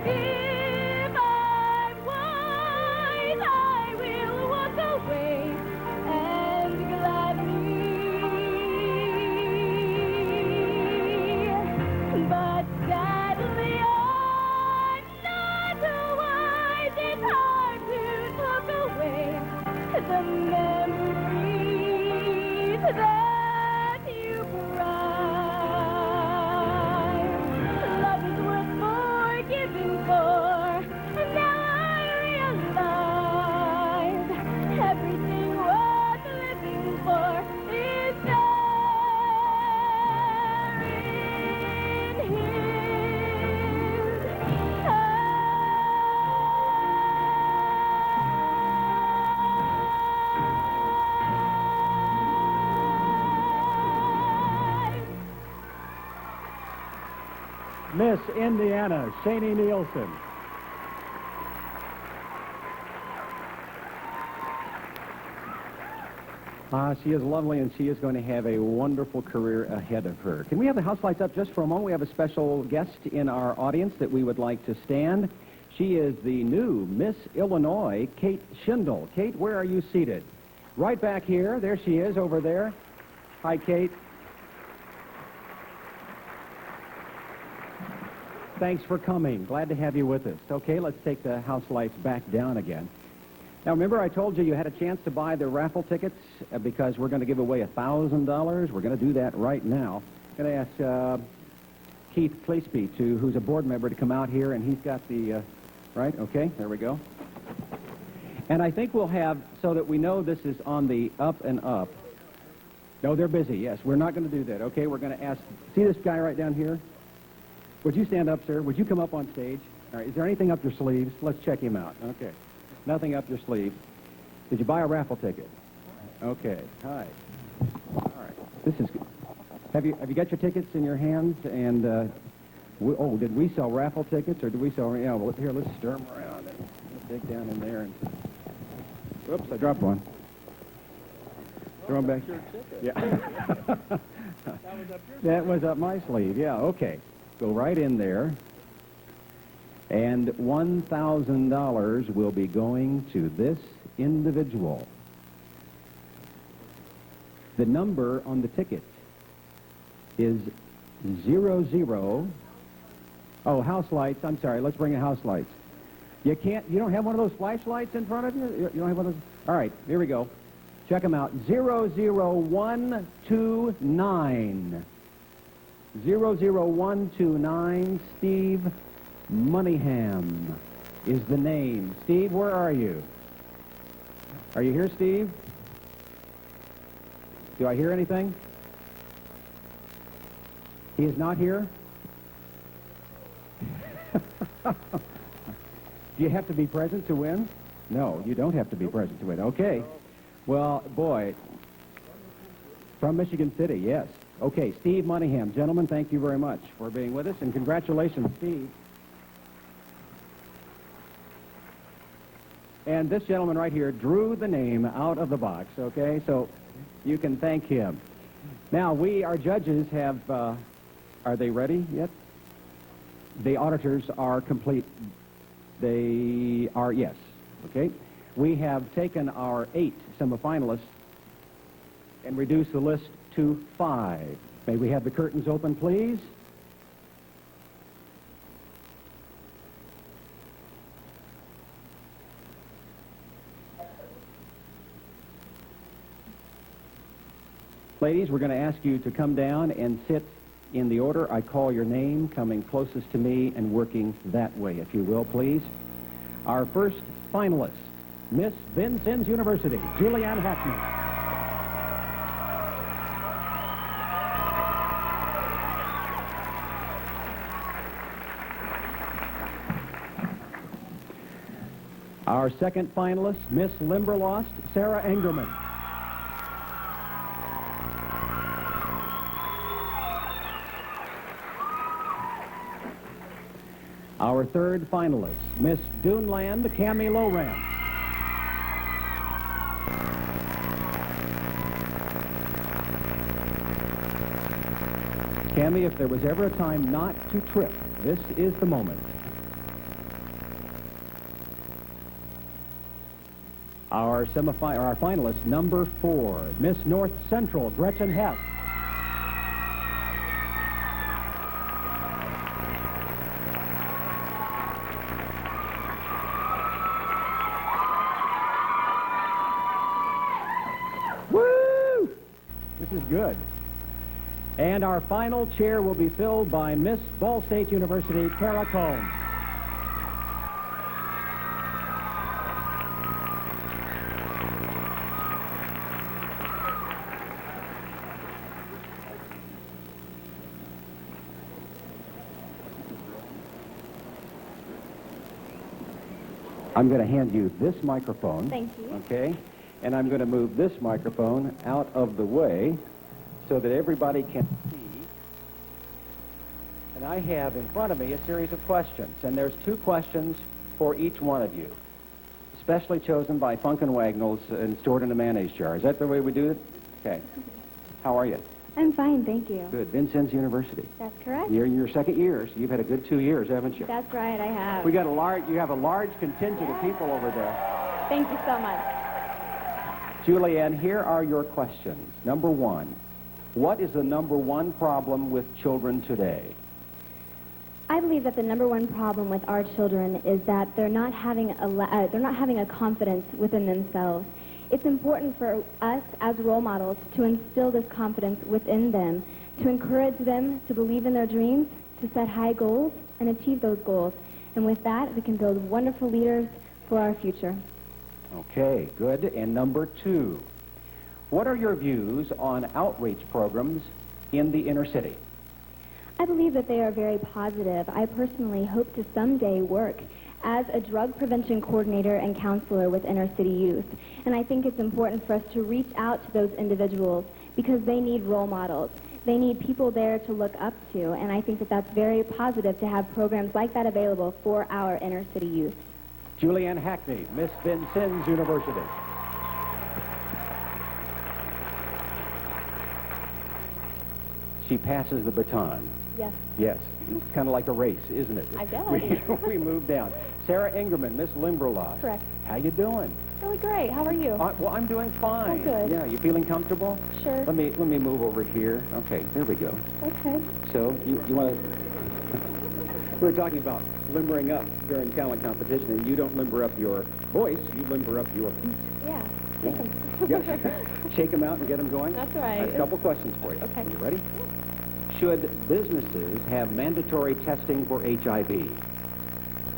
If I'm wise, I will walk away and gladly. But sadly, I'm not wise. It's hard to talk away the memories that you brought. Love is worth forgiving for. Now I realize everything worth living for is there in his eyes. Miss Indiana, Shani Nielsen. She is lovely, and she is going to have a wonderful career ahead of her. Can we have the house lights up just for a moment? We have a special guest in our audience that we would like to stand. She is the new Miss Illinois, Kate Schindel. Kate, where are you seated? Right back here. There she is, over there. Hi, Kate. Thanks for coming. Glad to have you with us. Okay, let's take the house lights back down again. Now, remember I told you had a chance to buy the raffle tickets because we're going to give away $1,000. We're going to do that right now. I'm going to ask Keith Claseby, who's a board member, to come out here, and he's got the, right? Okay, there we go. And I think we'll have, so that we know this is on the up and up. No, they're busy, yes. We're not going to do that. Okay, we're going to ask, see this guy right down here? Would you stand up, sir? Would you come up on stage? All right, is there anything up your sleeves? Let's check him out. Okay. Nothing up your sleeve. Did you buy a raffle ticket? Okay. Hi. All right. This is good. Have you got your tickets in your hands? And did we sell raffle tickets or did we sell? Yeah. Well, here, let's stir them around and let's dig down in there. And whoops, I dropped one. Throw them back. Yeah. That was up my sleeve. Yeah. Okay. Go right in there. And $1,000 will be going to this individual. The number on the ticket is 00. Oh, house lights. I'm sorry. Let's bring in house lights. You don't have one of those flashlights in front of you? You don't have one of those? All right, here we go. Check them out. 00129. 00129, Steve Moneyham is the name. Steve, where are you? Are you here, Steve? Do I hear anything? He is not here? Do you have to be present to win? No, you don't have to be present to win. Okay. Well, boy, from Michigan City, yes. Okay, Steve Moneyham. Gentlemen, thank you very much for being with us, and congratulations, Steve. And this gentleman right here drew the name out of the box, okay? So you can thank him. Now, our judges have, are they ready yet? The auditors are complete. They are, yes, okay? We have taken our 8 semifinalists and reduced the list to 5. May we have the curtains open, please? Ladies, we're going to ask you to come down and sit in the order I call your name, coming closest to me and working that way, if you will, please. Our first finalist, Miss Vincennes University, Julianne Hackman. Our second finalist, Miss Limberlost, Sarah Engerman. Our third finalist, Miss Duneland, Cammie Loran. Cammie, if there was ever a time not to trip, this is the moment. Our finalist, number 4, Miss North Central, Gretchen Hess. Woo! This is good. And our final chair will be filled by Miss Ball State University, Tara Combs. I'm going to hand you this microphone. Thank you. Okay? And I'm going to move this microphone out of the way so that everybody can see. And I have in front of me a series of questions, and there's 2 questions for each one of you. specially chosen by Funk and Wagnalls and stored in a mayonnaise jar. Is that the way we do it? Okay. How are you? I'm fine, thank you. Good. Vincennes University. That's correct. You're in your second year, so you've had a good 2 years, haven't you? That's right, I have. You have a large contingent of people over there. Thank you so much. Julianne, here are your questions. Number one, what is the number one problem with children today? I believe that the number one problem with our children is that they're not having a confidence within themselves. It's important for us as role models to instill this confidence within them, to encourage them to believe in their dreams, to set high goals, and achieve those goals. And with that, we can build wonderful leaders for our future. Okay, good. And number two, what are your views on outreach programs in the inner city? I believe that they are very positive. I personally hope to someday work as a drug prevention coordinator and counselor with inner city youth. And I think it's important for us to reach out to those individuals because they need role models. They need people there to look up to, and I think that that's very positive to have programs like that available for our inner city youth. Julianne Hackney, Miss Vincennes University. She passes the baton. Yes. Yes. It's kind of like a race, isn't it? I guess. We move down. Sarah Ingerman, Miss Limberlost. Correct. How you doing? Really great. How are you? Well, I'm doing fine. Oh, good. Yeah, you feeling comfortable? Sure. Let me move over here. Okay, there we go. Okay. So you want to? We were talking about limbering up during talent competition, and you don't limber up your voice; you limber up your feet. Yeah. Yeah. Shake them out and get them going. That's right. I have a couple questions for you. Okay. You ready? Should businesses have mandatory testing for HIV?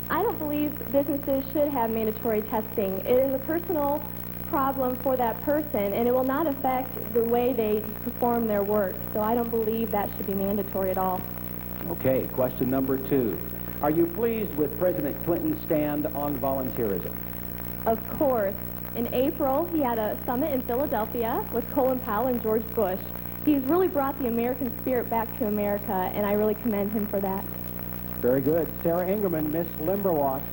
I don't believe businesses should have mandatory testing. It is a personal problem for that person, and it will not affect the way they perform their work. So I don't believe that should be mandatory at all. Okay, question number two. Are you pleased with President Clinton's stand on volunteerism? Of course. In April, he had a summit in Philadelphia with Colin Powell and George Bush. He's really brought the American spirit back to America, and I really commend him for that. Very good. Sarah Ingerman, Miss Limberlost.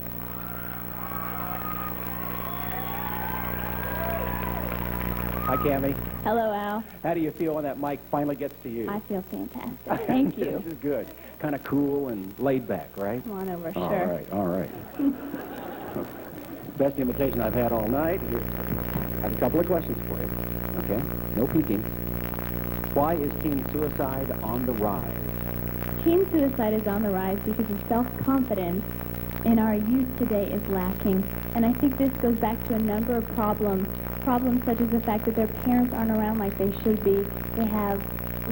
Hi, Cammie. Hello, Al. How do you feel when that mic finally gets to you? I feel fantastic. Thank you. This is good. Kind of cool and laid back, right? Come on over, All sure. right, all right. Best imitation I've had all night. I have a couple of questions for you. Okay? No peeking. Why is teen suicide on the rise? Teen suicide is on the rise because of self-confidence in our youth today is lacking. And I think this goes back to a number of problems such as the fact that their parents aren't around like they should be. They have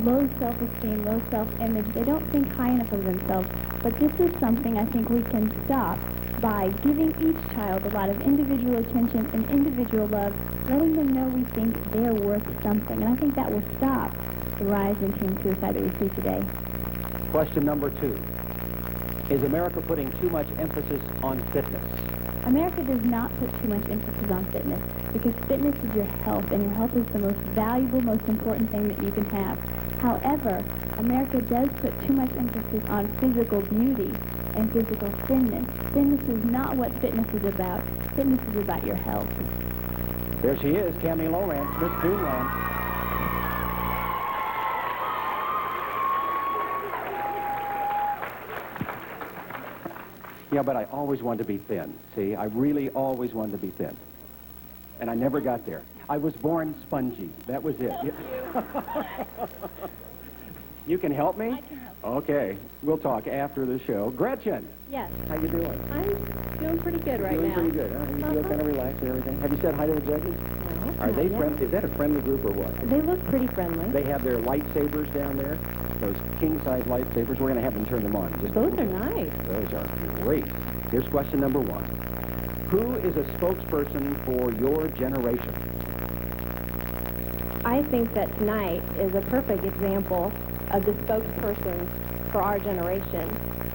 low self-esteem, low self-image. They don't think high enough of themselves. But this is something I think we can stop by giving each child a lot of individual attention and individual love, letting them know we think they're worth something. And I think that will stop the rise in teen suicide that we see today. Question number two. Is America putting too much emphasis on fitness? America does not put too much emphasis on fitness because fitness is your health, and your health is the most valuable, most important thing that you can have. However, America does put too much emphasis on physical beauty and physical thinness. Thinness is not what fitness is about. Fitness is about your health. There she is, Cammie Lowrance, Miss Toonland. Yeah, but I always wanted to be thin. See, I really always wanted to be thin. And I never got there. I was born spongy. That was it. You can help me? I can help. Okay. We'll talk after the show. Gretchen, Yes. how you doing? I'm doing pretty good right Doing now. pretty good, huh? You feel kind of relaxed and everything? Have you said hi to the judges? No, Are they not yet. friendly? Is that a friendly group or what? They look pretty friendly. They have their lightsabers down there, those king-size lightsabers. We're going to have them turn them on. Those are nice. Those are great. Here's question number one. Who is a spokesperson for your generation? I think that tonight is a perfect example of the spokesperson for our generation,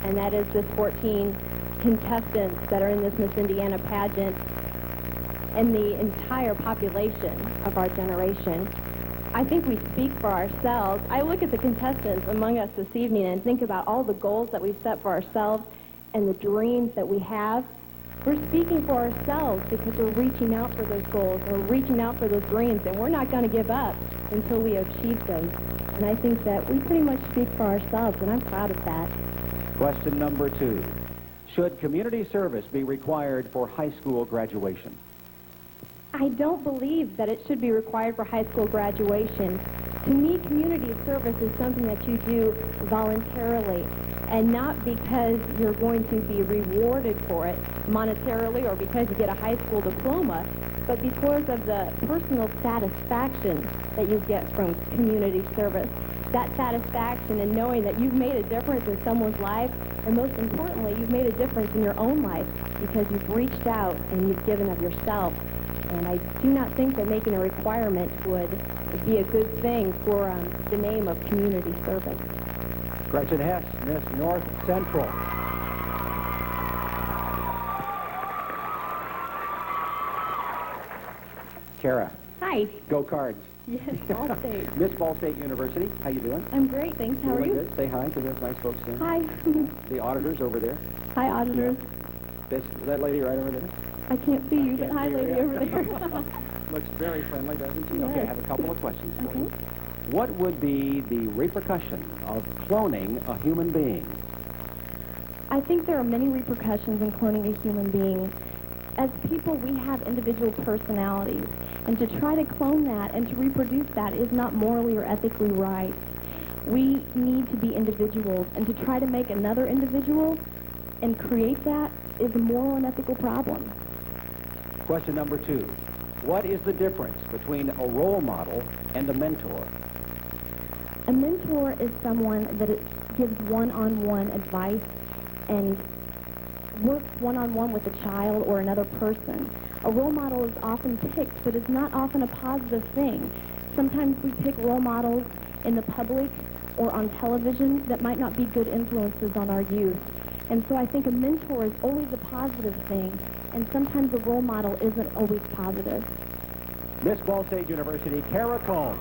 and that is the 14 contestants that are in this Miss Indiana pageant and the entire population of our generation. I think we speak for ourselves. I look at the contestants among us this evening and think about all the goals that we've set for ourselves and the dreams that we have. We're speaking for ourselves because we're reaching out for those goals. We're reaching out for those dreams, and we're not going to give up until we achieve those. And I think that we pretty much speak for ourselves, and I'm proud of that. Question number 2. Should community service be required for high school graduation? I don't believe that it should be required for high school graduation. To me, community service is something that you do voluntarily, and not because you're going to be rewarded for it monetarily or because you get a high school diploma, but because of the personal satisfaction that you get from community service. That satisfaction in knowing that you've made a difference in someone's life, and most importantly, you've made a difference in your own life because you've reached out and you've given of yourself. And I do not think that making a requirement would be a good thing for the name of community service. Gretchen Hess, Miss North Central. Kara, Hi. go Cards. Yes, Ball State. Miss Ball State University, how you doing? I'm great, thanks. How are Doing you? Good. Say hi to those nice folks there. Hi. The auditors over there. Hi, auditors. That lady right over there. I can't see you, but hi, see you, lady yeah. over there. Looks very friendly, doesn't she? Yes. Okay, I have a couple of questions for you. Okay. What would be the repercussion of cloning a human being? I think there are many repercussions in cloning a human being. As people, we have individual personalities, and to try to clone that and to reproduce that is not morally or ethically right. We need to be individuals, and to try to make another individual and create that is a moral and ethical problem. Question number 2. What is the difference between a role model and a mentor? A mentor is someone that gives one-on-one advice and works one-on-one with a child or another person. A role model is often picked, but it's not often a positive thing. Sometimes we pick role models in the public or on television that might not be good influences on our youth. And so I think a mentor is always a positive thing, and sometimes a role model isn't always positive. Miss Ball State University, Kara Cohn.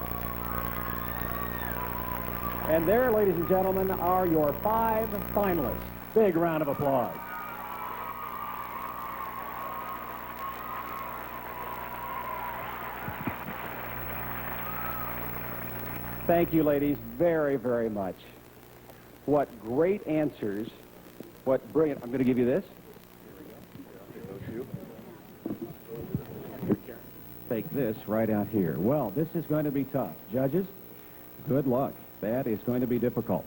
And there, ladies and gentlemen, are your 5 finalists. Big round of applause. Thank you, ladies, very, very much. What great answers. What brilliant. I'm going to give you this. Take this right out here. Well, this is going to be tough. Judges, good luck. That is going to be difficult.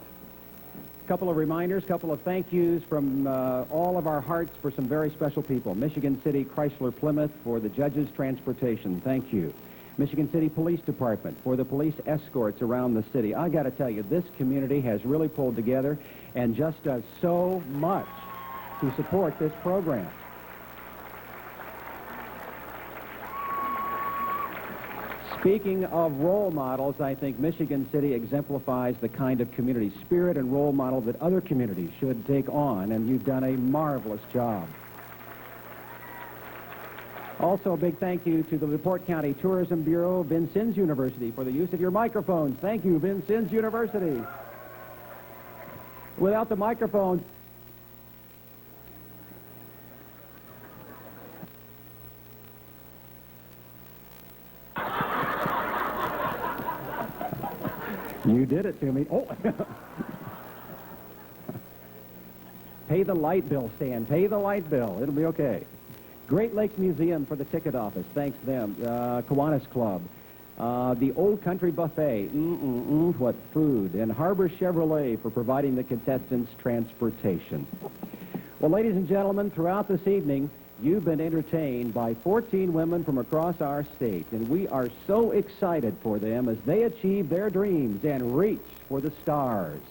Couple of reminders, couple of thank yous from all of our hearts for some very special people. Michigan City Chrysler Plymouth for the judges' transportation. Thank you. Michigan City Police Department for the police escorts around the city. I got to tell you, this community has really pulled together and just does so much to support this program. Speaking of role models, I think Michigan City exemplifies the kind of community spirit and role model that other communities should take on, and you've done a marvelous job. Also, a big thank you to the LaPorte County Tourism Bureau, Vincennes University, for the use of your microphones. Thank you, Vincennes University. Without the microphones, you did it to me. Oh. Pay the light bill, Stan. Pay the light bill. It'll be okay. Great Lakes Museum for the ticket office. Thanks them. Kiwanis Club. The Old Country Buffet. What food. And Harbor Chevrolet for providing the contestants transportation. Well, ladies and gentlemen, throughout this evening, you've been entertained by 14 women from across our state, and we are so excited for them as they achieve their dreams and reach for the stars.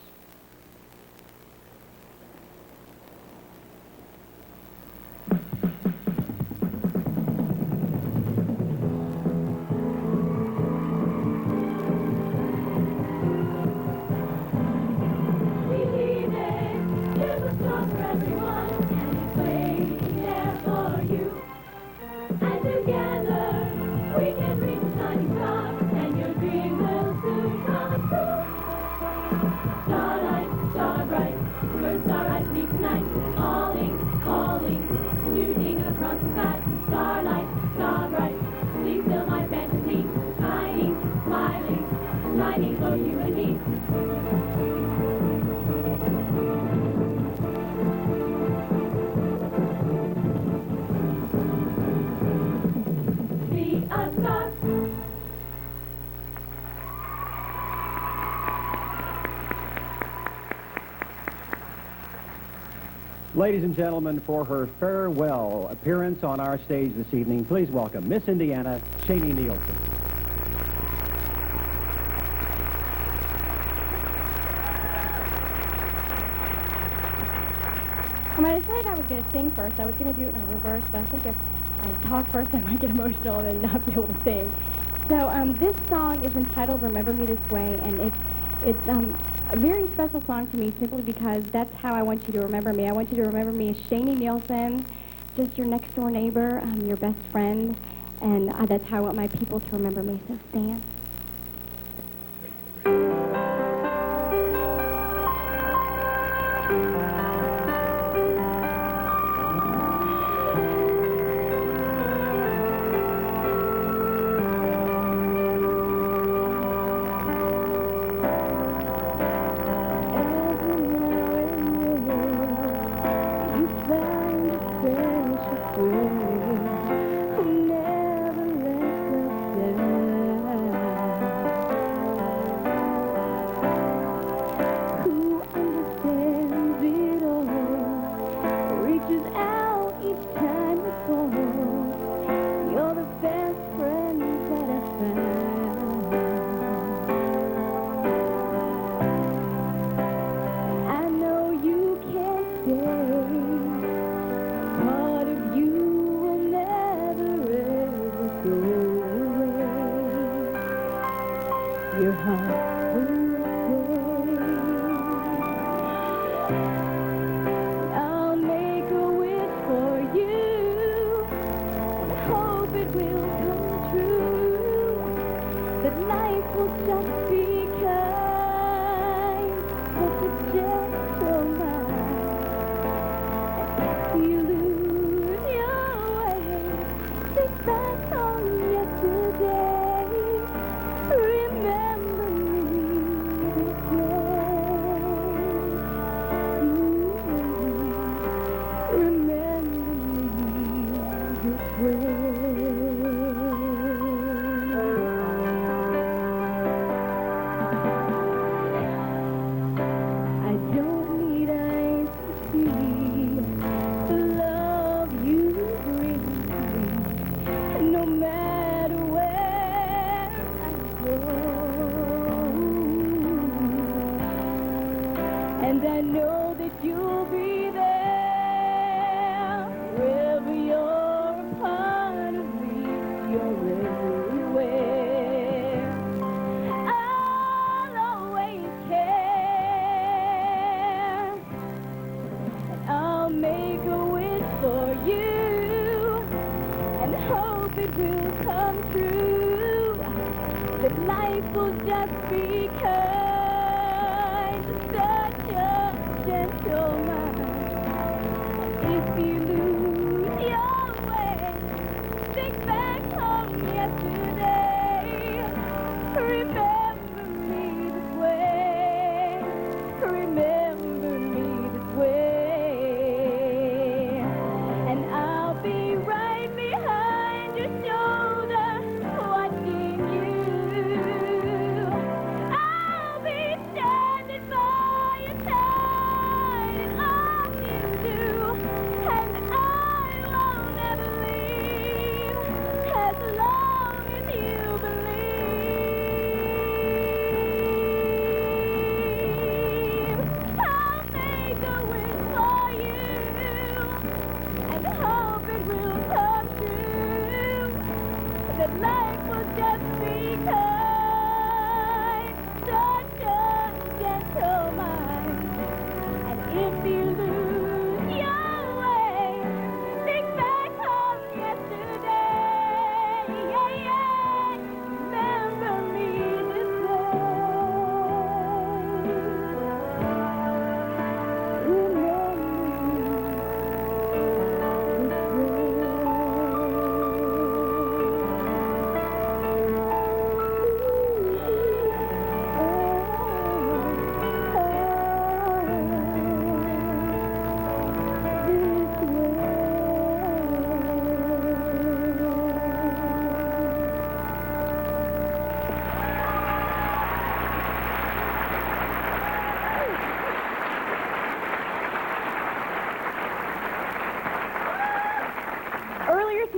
Stars. Ladies and gentlemen, for her farewell appearance on our stage this evening, please welcome Miss Indiana, Shani Nielsen. When I decided I was going to sing first, I was going to do it in reverse, but I think if I talk first, I might get emotional and not be able to sing. So this song is entitled Remember Me This Way, and it's a very special song to me simply because that's how I want you to remember me. I want you to remember me as Shani Nielsen, just your next door neighbor, your best friend, and that's how I want my people to remember me. So stand. Your heart will stay. I'll make a wish for you and hope it will come true. That life will just be kind, such a gentle mind. And if you lose your way, think back on yesterday. Remember me this way. Remember me this way. I don't need eyes to see the love you bring to me, no matter where I go. And I know that you'll be there wherever you're a part of me. You're everywhere. I'll always care. And I'll make a wish for you and hope it will come true. That life will just be kind, such a gentle mind. If you lose your way, think back on yesterday. Remember me this way. Remember me this way. And I'll be right behind your shoulder, watching you. I'll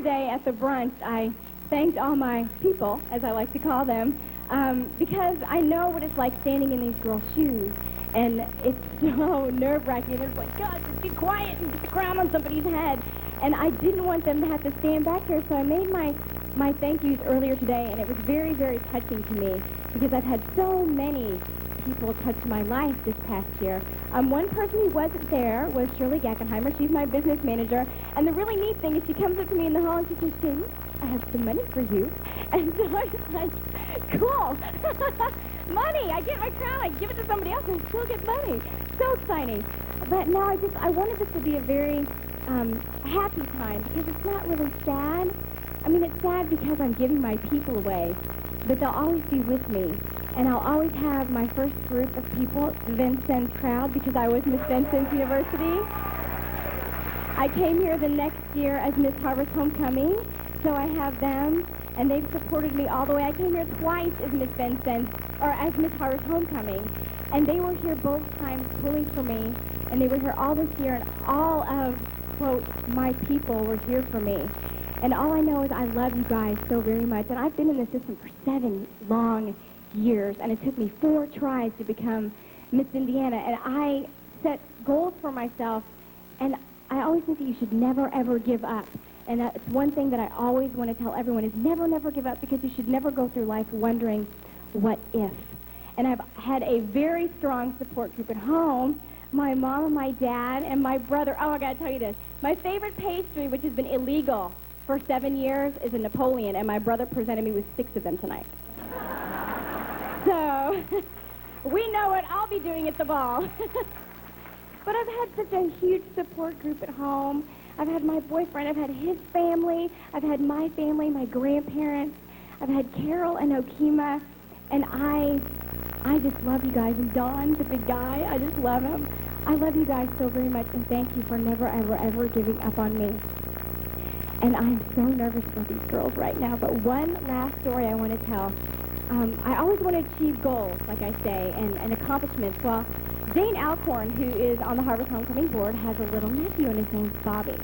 today at the brunch, I thanked all my people, as I like to call them, because I know what it's like standing in these girls' shoes. And it's so nerve-wracking. It's like, God, just be quiet and get the crown on somebody's head. And I didn't want them to have to stand back here, so I made my thank yous earlier today, and it was very, very touching to me because I've had so many people touch my life this past year. One person who wasn't there was Shirley Gackenheimer. She's my business manager, and the really neat thing is she comes up to me in the hall and she says, Jane, I have some money for you. And so I was like, cool. Money. I get my crown, I give it to somebody else, and I still get money. So exciting. But now I wanted this to be a very happy time because it's not really sad. I mean, it's sad because I'm giving my people away, but they'll always be with me. And I'll always have my first group of people, the Vincennes crowd, because I was Miss Vincennes University. I came here the next year as Miss Harvard's Homecoming, so I have them, and they've supported me all the way. I came here twice as Miss Vincennes, or as Miss Harvard's Homecoming, and they were here both times pulling for me, and they were here all this year, and all of, quote, my people were here for me. And all I know is I love you guys so very much, and I've been in the system for 7 long years, and it took me 4 tries to become Miss Indiana, and I set goals for myself, and I always think that you should never, ever give up. And that's one thing that I always want to tell everyone is never, never give up, because you should never go through life wondering what if. And I've had a very strong support group at home. My mom and my dad and my brother. Oh, I got to tell you this. My favorite pastry, which has been illegal for 7 years, is a Napoleon, and my brother presented me with 6 of them tonight. So we know what I'll be doing at the ball. But I've had such a huge support group at home. I've had my boyfriend, I've had his family, I've had my family, my grandparents, I've had Carol and Okima, and I just love you guys. And Don, the big guy, I just love him. I love you guys so very much, and thank you for never, ever, ever giving up on me. And I'm so nervous for these girls right now, but one last story I want to tell. I always want to achieve goals, like I say, and accomplishments. Well, Jane Alcorn, who is on the Harvard Homecoming Board, has a little nephew, and his name's Bobby.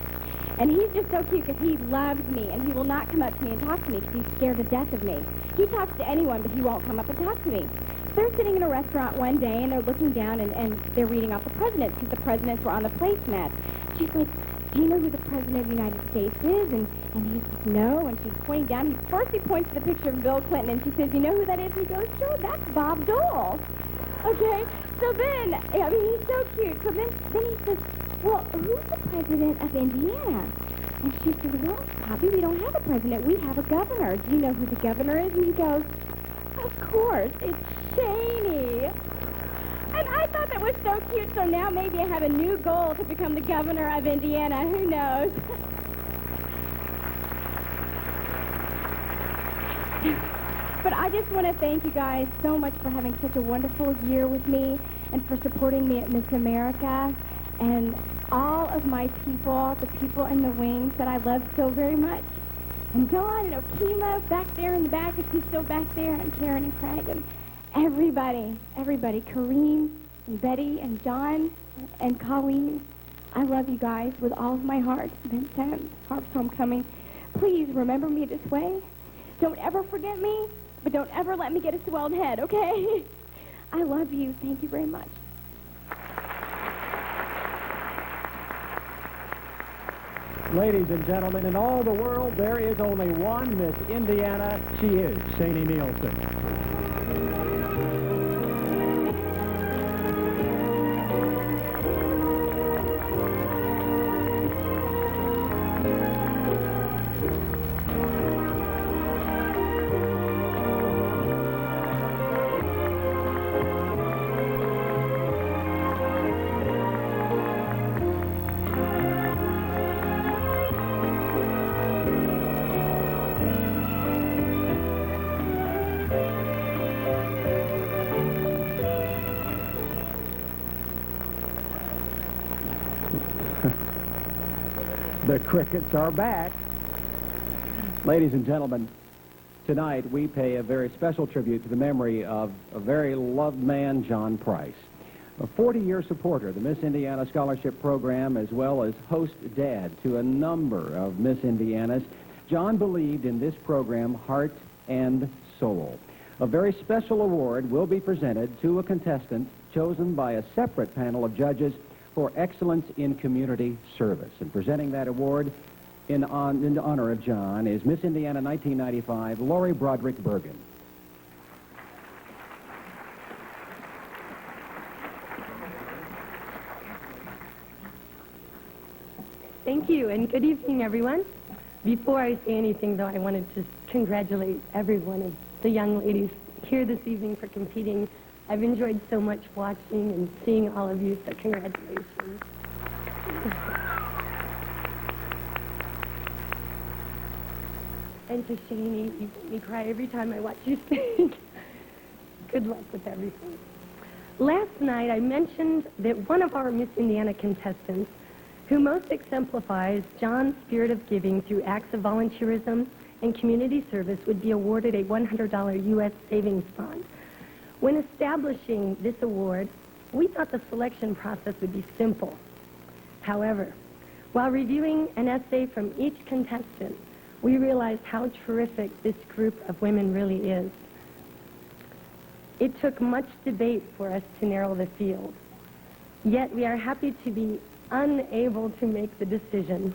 And he's just so cute because he loves me, and he will not come up to me and talk to me because he's scared to death of me. He talks to anyone, but he won't come up and talk to me. They're sitting in a restaurant one day, and they're looking down, and they're reading off the presidents because the presidents were on the placemat. She's like, do you know who the President of the United States is? And he's like, no. And she's pointing down. First he points to the picture of Bill Clinton, and she says, you know who that is? And he goes, sure, that's Bob Dole. Okay? So then, I mean, he's so cute. So then he says, well, who's the President of Indiana? And she says, well, Bobby, we don't have a president. We have a governor. Do you know who the governor is? And he goes, of course, it's Cheney. And I thought that was so cute, so now maybe I have a new goal to become the governor of Indiana. Who knows? But I just want to thank you guys so much for having such a wonderful year with me and for supporting me at Miss America and all of my people, the people in the wings that I love so very much. And Dawn and Okima back there in the back, if she's still back there, and Karen and Craig and everybody, Kareem and Betty and John and Colleen. I love you guys with all of my heart. Vincent, Harvard's Homecoming. Please remember me this way. Don't ever forget me, but don't ever let me get a swelled head, okay? I love you. Thank you very much. Ladies and gentlemen, in all the world, there is only one Miss Indiana. She is Shani Nielsen. The crickets are back. Ladies and gentlemen, tonight we pay a very special tribute to the memory of a very loved man, John Price. A 40-year supporter of the Miss Indiana Scholarship Program, as well as host dad to a number of Miss Indianas. John believed in this program heart and soul. A very special award will be presented to a contestant chosen by a separate panel of judges for excellence in community service. And presenting that award in honor of John is Miss Indiana 1995, Lori Broderick Bergen. Thank you, and good evening, everyone. Before I say anything, though, I wanted to congratulate every one of the young ladies here this evening for competing. I've enjoyed so much watching and seeing all of you, so congratulations. And to Shani, you make me cry every time I watch you sing. Good luck with everything. Last night, I mentioned that one of our Miss Indiana contestants who most exemplifies John's spirit of giving through acts of volunteerism and community service would be awarded a $100 U.S. savings bond. When establishing this award, we thought the selection process would be simple. However, while reviewing an essay from each contestant, we realized how terrific this group of women really is. It took much debate for us to narrow the field. Yet we are happy to be unable to make the decision.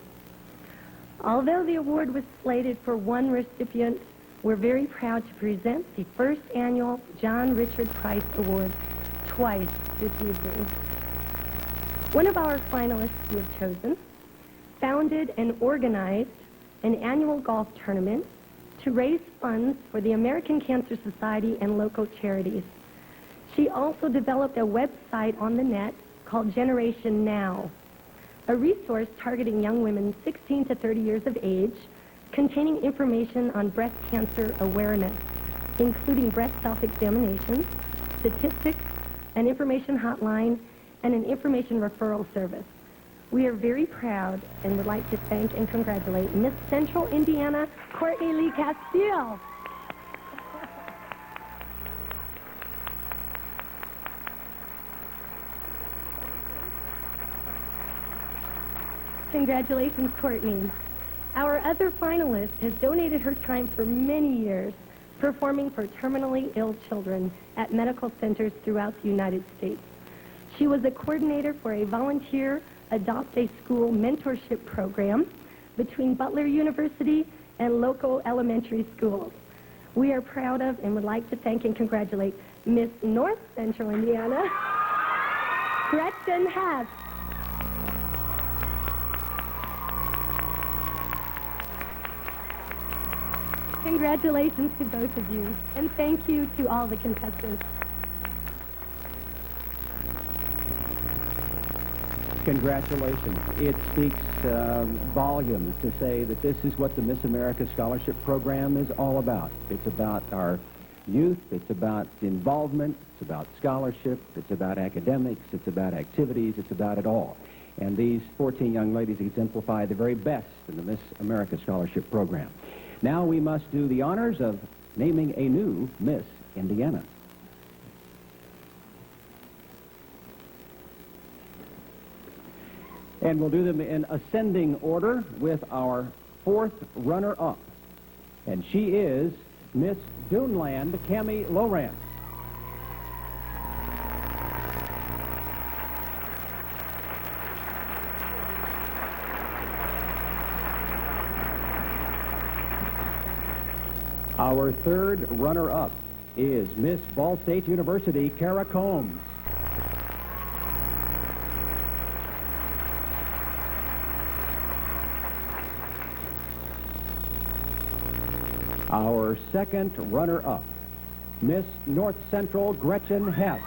Although the award was slated for one recipient, we're very proud to present the first annual John Richard Price Award twice this evening. One of our finalists we have chosen founded and organized an annual golf tournament to raise funds for the American Cancer Society and local charities. She also developed a website on the net called Generation Now, a resource targeting young women 16 to 30 years of age, containing information on breast cancer awareness, including breast self-examinations, statistics, an information hotline, and an information referral service. We are very proud and would like to thank and congratulate Miss Central Indiana, Courtney Lee Castile. Congratulations, Courtney. Our other finalist has donated her time for many years performing for terminally ill children at medical centers throughout the United States. She was a coordinator for a volunteer Adopt a School mentorship program between Butler University and local elementary schools. We are proud of and would like to thank and congratulate Miss North Central Indiana, Gretchen Hess. Congratulations to both of you, and thank you to all the contestants. Congratulations. It speaks volumes to say that this is what the Miss America Scholarship Program is all about. It's about our youth, it's about involvement, it's about scholarship, it's about academics, it's about activities, it's about it all. And these 14 young ladies exemplify the very best in the Miss America Scholarship Program. Now we must do the honors of naming a new Miss Indiana. And we'll do them in ascending order with our fourth runner-up. And she is Miss Duneland, Cammie Lowrance. Our third runner-up is Miss Ball State University, Kara Combs. Our second runner-up, Miss North Central, Gretchen Hess.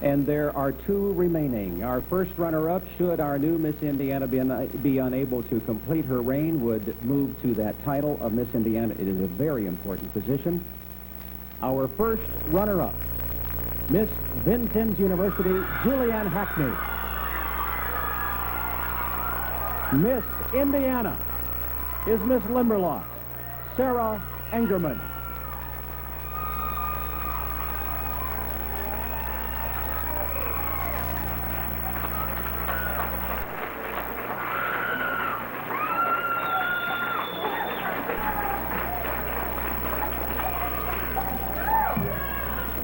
And there are two remaining. Our first runner-up, should our new Miss Indiana be unable to complete her reign, would move to that title of Miss Indiana. It is a very important position. Our first runner-up, Miss Vincennes University, Julianne Hackney. Miss Indiana is Miss Limberlost, Sarah Engerman.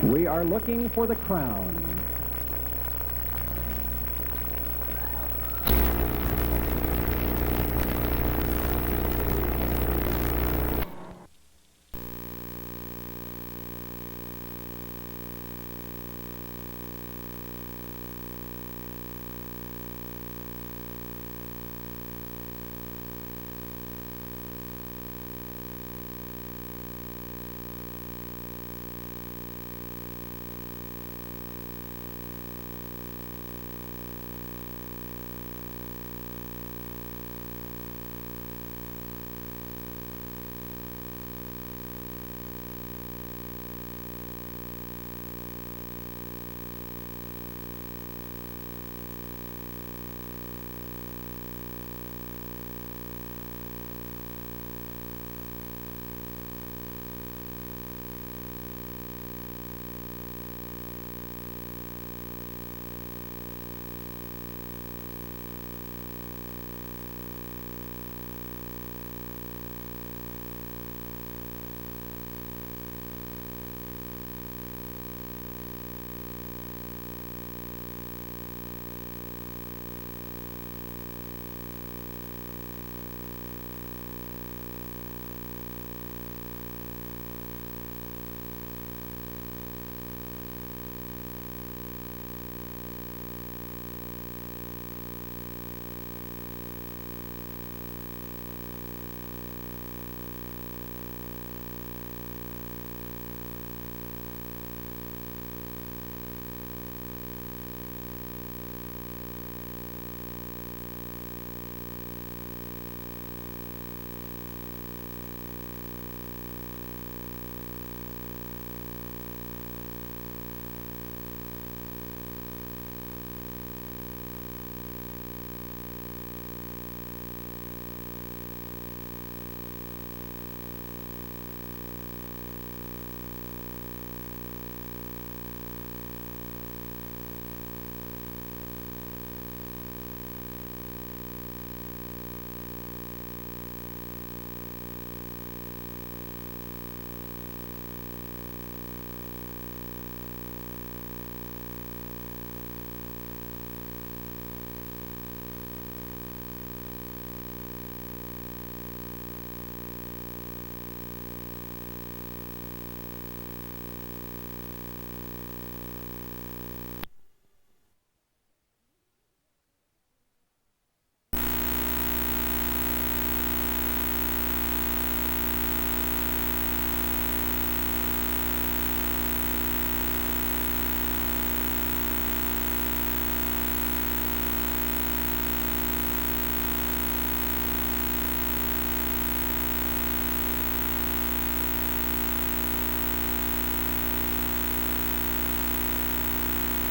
We are looking for the crown